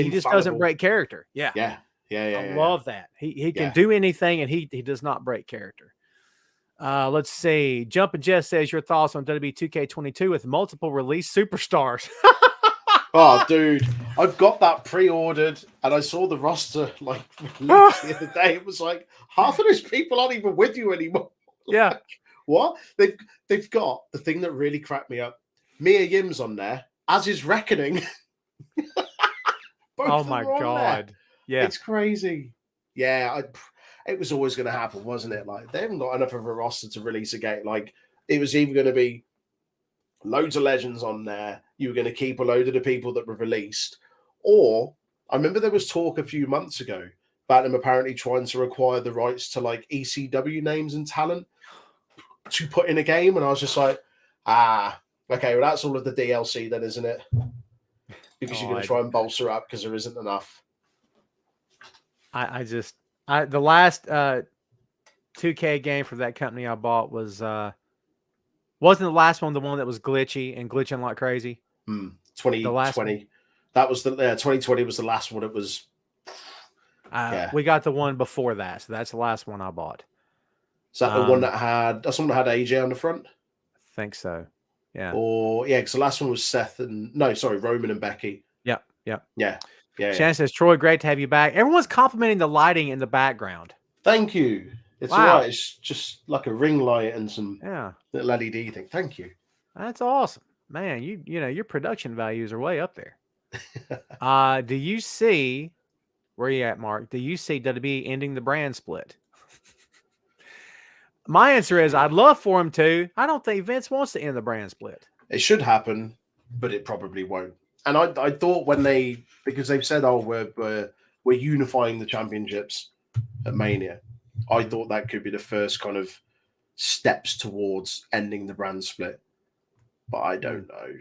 just doesn't break character. Yeah. I love that. He can do anything, and he does not break character. Let's see. Jumpin' Jess says your thoughts on WWE 2K22 with multiple release superstars. Oh, dude, I've got that pre-ordered, and I saw the roster like released the other day. It was like half of those people aren't even with you anymore. Yeah. Like, what? They've got the thing that really cracked me up. Mia Yim's on there, as is Reckoning. Oh my God. Yeah. It's crazy. Yeah, it was always going to happen, wasn't it? Like, they haven't got enough of a roster to release a game. Like, it was either going to be loads of legends on there, you were going to keep a load of the people that were released, or I remember there was talk a few months ago about them apparently trying to acquire the rights to like ECW names and talent to put in a game, and I was just like, okay, well, that's all of the DLC then, isn't it? Because you're going to try and bolster up because there isn't enough. The last 2K game for that company I bought was wasn't the last one the one that was glitchy and glitching like crazy? 2020. That was the 2020 was the last one. It was. We got the one before that, so that's the last one I bought. Is that the one that had? That's the one that had AJ on the front. I think so. Yeah. Or because the last one was Roman and Becky. Yeah. Shannon says, Troy, great to have you back. Everyone's complimenting the lighting in the background. Thank you. It's all right. It's just like a ring light and some little LED thing. Thank you. That's awesome. Man, you know, your production values are way up there. Do you see, where are you at, Mark? Do you see WWE ending the brand split? My answer is I'd love for him to. I don't think Vince wants to end the brand split. It should happen, but it probably won't. And I thought because they've said, we're unifying the championships at Mania, I thought that could be the first kind of steps towards ending the brand split. But I don't know.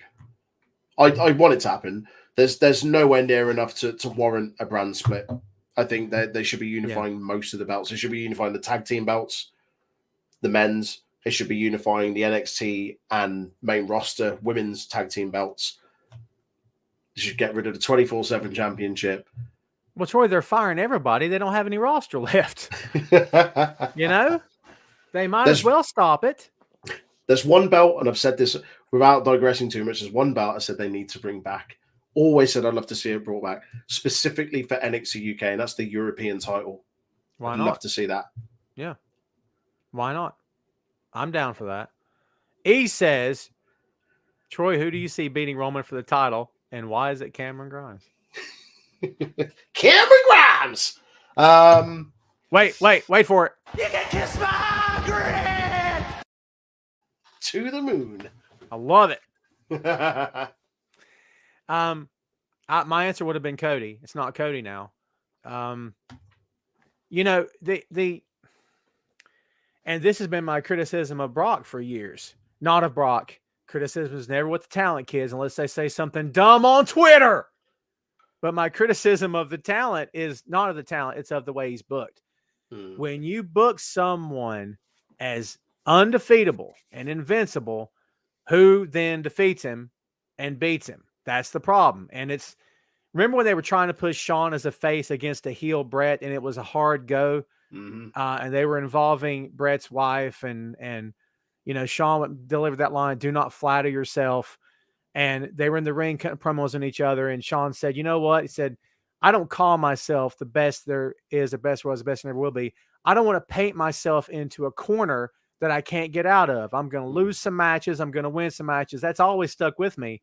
I want it to happen. There's nowhere near enough to warrant a brand split. I think that they should be unifying most of the belts. They should be unifying the tag team belts, the men's. They should be unifying the NXT and main roster women's tag team belts. They should get rid of the 24/7 championship. Well, Troy, they're firing everybody. They don't have any roster left. You know? They might as well stop it. There's one belt, and I've said this without digressing too much. There's one belt I said they need to bring back. Always said I'd love to see it brought back, specifically for NXT UK, and that's the European title. Why not? I'd love to see that. Yeah. Why not? I'm down for that. E says, Troy, who do you see beating Roman for the title, and why is it Cameron Grimes? Cameron Grimes. Wait for it. You can kiss my grit. To the moon. I love it. My answer would have been Cody. It's not Cody now. You know, and this has been my criticism of Brock for years. Not of Brock. Criticism is never with the talent kids unless they say something dumb on Twitter. But my criticism of the talent is not of the talent, it's of the way he's booked. When you book someone as undefeatable and invincible, who then defeats him and beats him? That's the problem. And it's, remember when they were trying to push Shawn as a face against a heel Brett, and it was a hard go, and they were involving Brett's wife, and you know, Shawn delivered that line, "Do not flatter yourself." And they were in the ring cutting promos on each other, and Shawn said, "You know what?" He said, "I don't call myself the best there is, the best was, the best never will be. I don't want to paint myself into a corner that I can't get out of. I'm going to lose some matches. I'm going to win some matches." That's always stuck with me.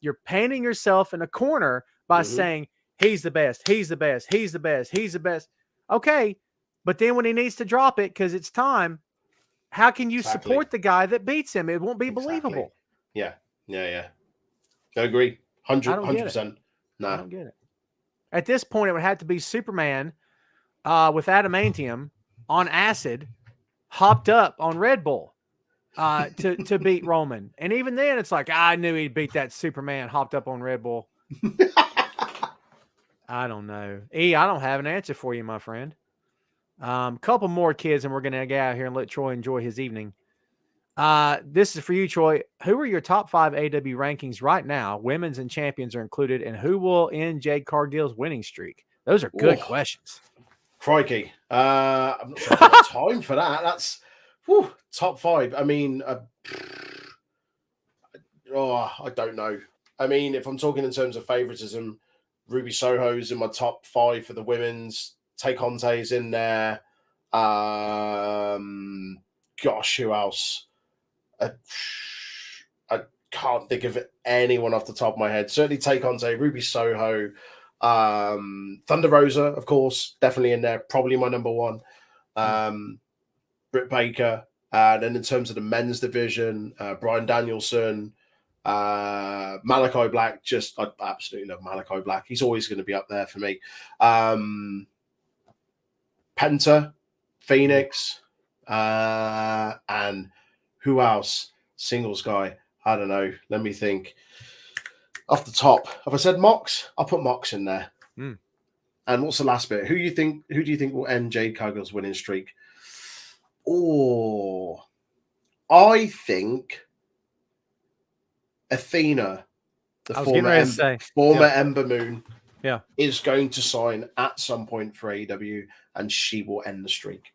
You're painting yourself in a corner by saying, he's the best, he's the best, he's the best, he's the best. Okay. But then when he needs to drop it because it's time, how can you support the guy that beats him? It won't be believable. Yeah. I agree. 100%. No. I don't get it. At this point, it would have to be Superman with adamantium on acid, hopped up on Red Bull to beat Roman. And even then, it's like, I knew he'd beat that Superman hopped up on Red Bull. I don't know. I don't have an answer for you, my friend. Couple more kids, and we're going to get out of here and let Troy enjoy his evening. This is for you, Troy. Who are your top 5 AW rankings right now? Women's and champions are included. And who will end Jade Cargill's winning streak? Those are good questions. Crikey. I'm not sure if I have time for that. That's top 5. I mean, I don't know. I mean, if I'm talking in terms of favoritism, Ruby Soho's in my top 5 for the women's. Tay Conte's in there. Gosh, who else? I can't think of anyone off the top of my head. Certainly Tay Conte, Ruby Soho, Thunder Rosa, of course, definitely in there. Probably my number 1. Britt Baker. And then in terms of the men's division, Bryan Danielson, Malachi Black. I absolutely love Malachi Black. He's always going to be up there for me. Penta, Phoenix, and who else? Singles guy. I don't know. Let me think. Off the top, have I said Mox? I'll put Mox in there. And what's the last bit? Who do you think will end Jade Cargill's winning streak? Oh, I think Athena, the former Ember Moon, is going to sign at some point for AEW, and she will end the streak.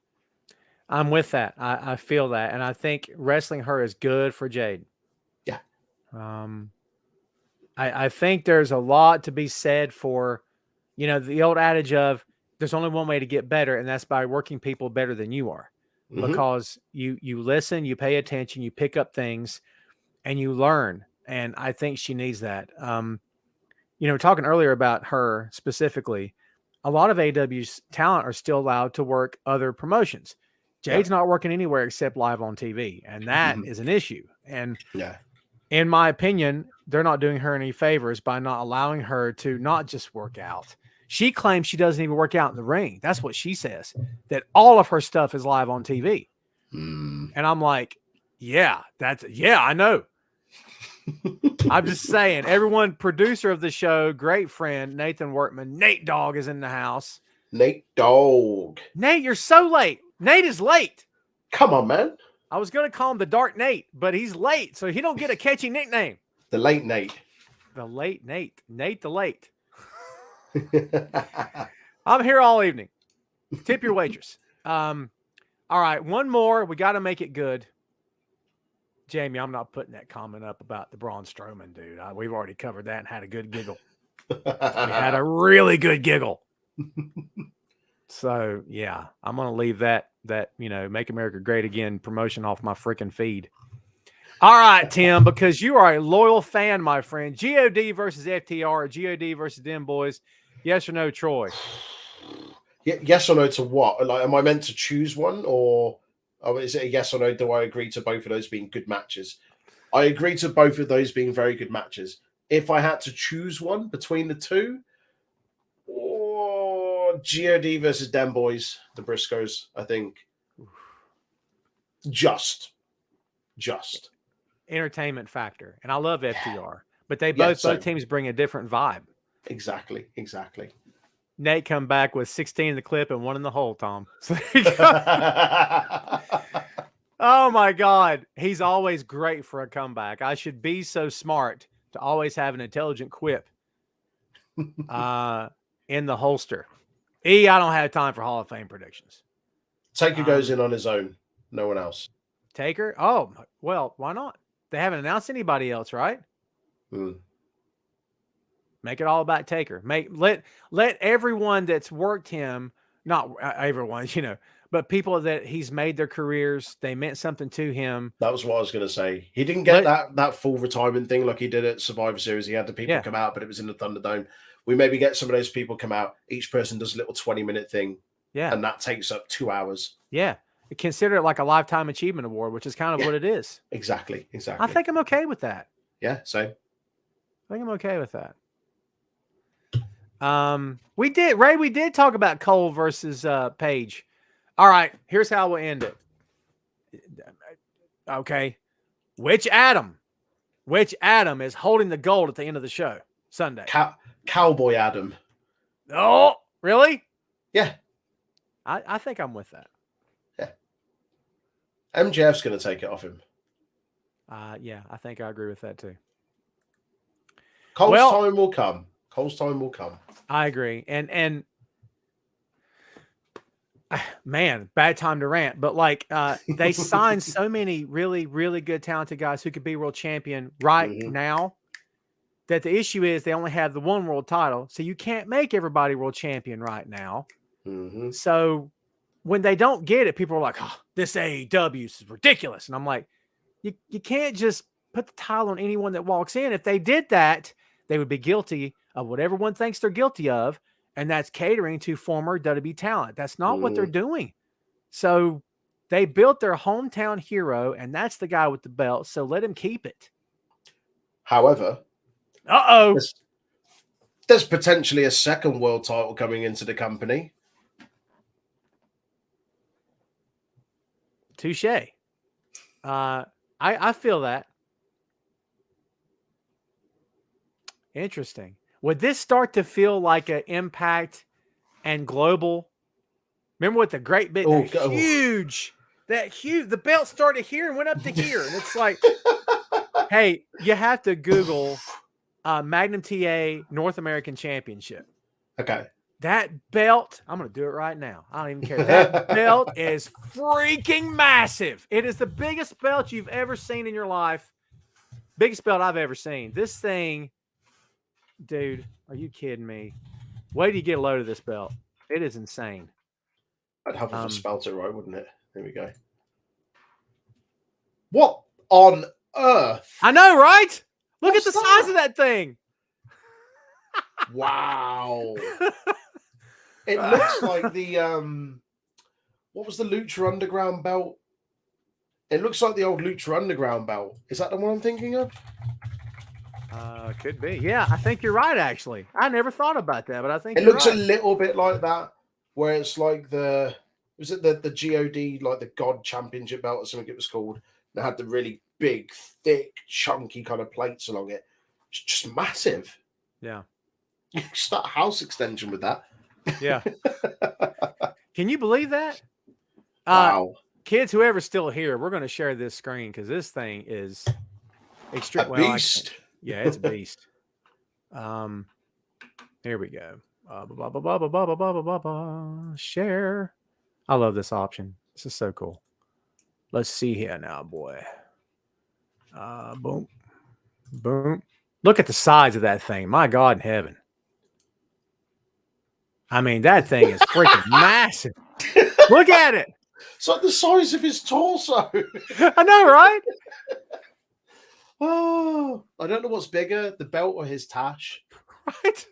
I'm with that. I feel that. And I think wrestling her is good for Jade. Yeah. I think there's a lot to be said for, you know, the old adage of there's only one way to get better, and that's by working people better than you are. Because you listen, you pay attention, you pick up things, and you learn. And I think she needs that. You know, talking earlier about her specifically, a lot of AEW's talent are still allowed to work other promotions. Jade's not working anywhere except live on TV, and that is an issue. And in my opinion, they're not doing her any favors by not allowing her to not just work out. She claims she doesn't even work out in the ring. That's what she says, that all of her stuff is live on TV. And I'm like, I know. I'm just saying, everyone, producer of the show, great friend, Nathan Workman, Nate Dogg is in the house. Nate Dogg. Nate, you're so late. Nate is late. Come on, man. I was going to call him the Dark Nate, but he's late, so he don't get a catchy nickname. The late Nate. The late Nate. Nate the late. I'm here all evening. Tip your waitress. All right, one more. We got to make it good. Jamie, I'm not putting that comment up about the Braun Strowman, dude. We've already covered that and had a good giggle. We had a really good giggle. So, yeah, I'm going to leave that, you know, Make America Great Again promotion off my freaking feed. All right, Tim, because you are a loyal fan, my friend. God versus FTR, or God versus them boys. Yes or no, Troy? Yes or no to what? Like, am I meant to choose one, or is it a yes or no? Do I agree to both of those being good matches? I agree to both of those being very good matches. If I had to choose one between the two, or God versus them boys, the Briscoes, I think. Just Entertainment factor. And I love FTR, but they Yeah, both same. teams bring a different vibe. Exactly. Nate come back with 16 in the clip and 1 in the hole, Tom. So there you go. Oh my God. He's always great for a comeback. I should be so smart to always have an intelligent quip in the holster. I don't have time for Hall of Fame predictions. Taker goes in on his own. No one else. Taker? Oh, well, why not? They haven't announced anybody else, right? Make it all about Taker. Let everyone that's worked him, not everyone, but people that he's made their careers, they meant something to him. That was what I was going to say. He didn't get that full retirement thing like he did at Survivor Series. He had the people come out, but it was in the Thunderdome. We maybe get some of those people come out. Each person does a little 20-minute thing. Yeah. And that takes up 2 hours. Yeah. Consider it like a lifetime achievement award, which is kind of what it is. Exactly. I think I'm okay with that. Yeah, same. I think I'm okay with that. We did talk about Cole versus Page. All right, here's how we'll end it. Okay. Which Adam is holding the gold at the end of the show Sunday? Cowboy Adam. Oh, really? Yeah. I think I'm with that. Yeah. MJF's going to take it off him. Yeah, I think I agree with that too. Cole's time will come. I agree. And man, bad time to rant, but like they signed so many really, really good talented guys who could be world champion now that the issue is they only have the one world title. So you can't make everybody world champion right now. So when they don't get it, people are like, oh, this AEW is ridiculous. And I'm like, you can't just put the title on anyone that walks in. If they did that, they would be guilty of what everyone thinks they're guilty of. And that's catering to former WWE talent. That's not what they're doing. So they built their hometown hero, and that's the guy with the belt. So let him keep it. However, there's potentially a second world title coming into the company. Touche. I feel that. Interesting. Would this start to feel like an Impact and Global? Remember with the great bit, the belt started here and went up to here. And it's like, hey, you have to Google Magnum TA North American Championship. Okay. That belt, I'm going to do it right now. I don't even care. That belt is freaking massive. It is the biggest belt you've ever seen in your life. Biggest belt I've ever seen. This thing, dude, are you kidding me? Wait till you get a load of this belt. It is insane. I'd have to spelt it right, wouldn't it? There we go. What on earth? I know, right? Look at the size of that thing. Wow. It looks like the what was the Lucha Underground belt? It looks like the old Lucha Underground belt. Is that the one I'm thinking of? Could be. Yeah, I think you're right, actually. I never thought about that, but I think it looks a little bit like that, where it's like the GOD, like the God Championship belt or something it was called. And it had the really big, thick, chunky kind of plates along it. It's just massive. Yeah. You can start a house extension with that. Yeah. Can you believe that? Wow. Kids, whoever's still here, we're going to share this screen because this thing is extreme. A beast. Yeah, it's a beast. Here we go. Share. I love this option. This is so cool. Let's see here now, boy. Boom. Boom. Look at the size of that thing. My God in heaven. I mean, that thing is freaking massive. Look at it. It's like the size of his torso. I know, right? Oh, I don't know what's bigger, the belt or his tash. Right?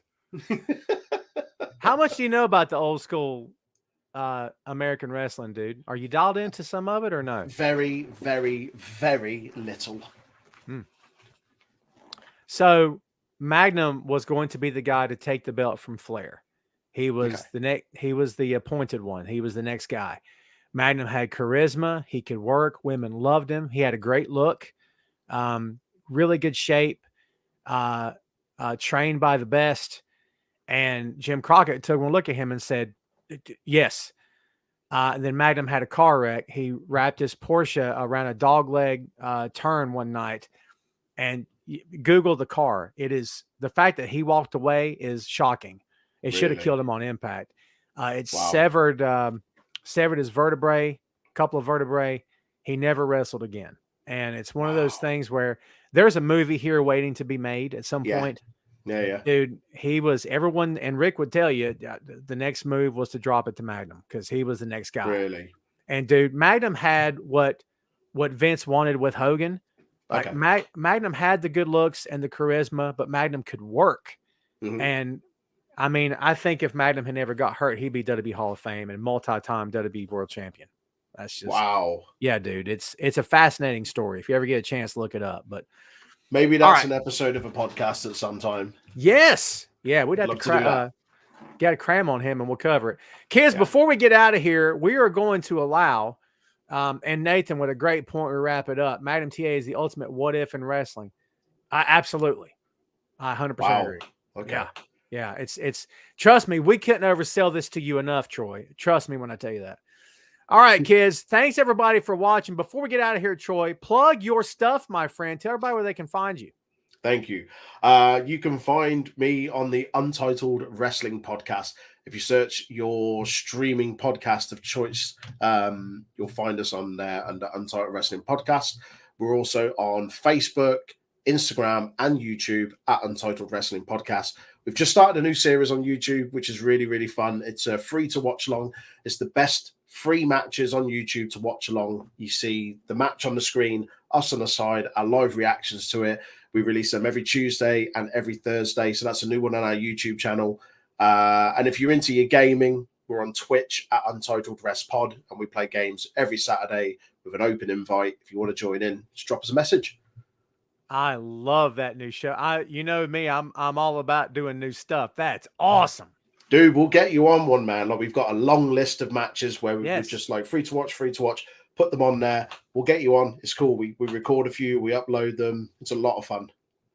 How much do you know about the old school American wrestling, dude? Are you dialed into some of it or no? Very, very, very little. So Magnum was going to be the guy to take the belt from Flair. He was he was the appointed one. He was the next guy. Magnum had charisma. He could work. Women loved him. He had a great look, really good shape, trained by the best. And Jim Crockett took one look at him and said, yes. And then Magnum had a car wreck. He wrapped his Porsche around a dogleg turn one night, and Google the car. It is the fact that he walked away is shocking. It should have killed him on impact. It severed his vertebrae, a couple of vertebrae. He never wrestled again. And it's one of those things where there's a movie here waiting to be made at some point. Yeah. Dude, he was everyone, and Rick would tell you the next move was to drop it to Magnum because he was the next guy. Really? And dude, Magnum had what Vince wanted with Hogan. Like Magnum had the good looks and the charisma, but Magnum could work. Mm-hmm. And I mean, I think if Magnum had never got hurt, he'd be WWE Hall of Fame and multi-time WWE World Champion. That's just yeah, dude. It's a fascinating story. If you ever get a chance, look it up. But maybe that's an episode of a podcast at some time. Yes, yeah, we'd have to get a cram on him, and we'll cover it. Kids, before we get out of here, we are going to allow. And Nathan, with a great point, we wrap it up. Magnum TA is the ultimate what if in wrestling. I 100% agree. Okay. Yeah. It's trust me, we couldn't oversell this to you enough, Troy. Trust me when I tell you that. All right, kids. Thanks everybody for watching. Before we get out of here, Troy, plug your stuff, my friend. Tell everybody where they can find you. Thank you. You can find me on the Untitled Wrestling Podcast. If you search your streaming podcast of choice, you'll find us on there under Untitled Wrestling Podcast. We're also on Facebook, Instagram, and YouTube at Untitled Wrestling Podcast. We've just started a new series on YouTube, which is really, really fun. It's free to watch along. It's the best free matches on YouTube to watch along. You see the match on the screen, us on the side, our live reactions to it. We release them every Tuesday and every Thursday. So that's a new one on our YouTube channel. And if you're into your gaming, we're on Twitch at Untitled Rest Pod, and we play games every Saturday with an open invite. If you want to join in, just drop us a message. I love that new show. You know me, I'm all about doing new stuff. That's awesome. Dude, we'll get you on one, man. Like, we've got a long list of matches where we've just like free to watch, put them on there. We'll get you on. It's cool. We record a few, we upload them. It's a lot of fun.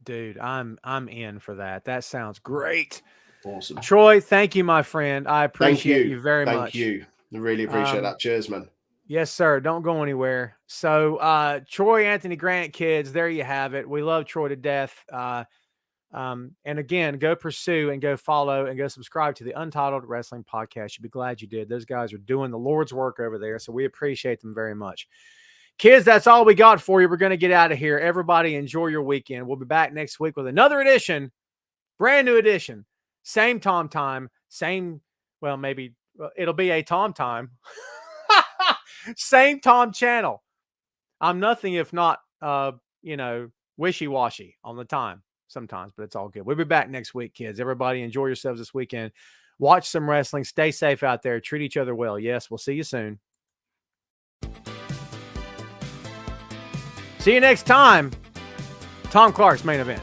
Dude, I'm in for that. That sounds great. Awesome. Troy, thank you, my friend. I appreciate you very much. Thank you. I really appreciate that. Cheers, man. Yes, sir. Don't go anywhere. So Troy Anthony Grant, kids, there you have it. We love Troy to death. And again, go pursue and go follow and go subscribe to the Untitled Wrestling Podcast. You'll be glad you did. Those guys are doing the Lord's work over there, so we appreciate them very much. Kids, that's all we got for you. We're going to get out of here. Everybody enjoy your weekend. We'll be back next week with another edition, brand new edition. Same Tom time, maybe it'll be a Tom time. Same Tom channel. I'm nothing if not, wishy-washy on the time sometimes, but it's all good. We'll be back next week, kids. Everybody enjoy yourselves this weekend. Watch some wrestling. Stay safe out there. Treat each other well. Yes, we'll see you soon. See you next time. Tom Clark's Main Event.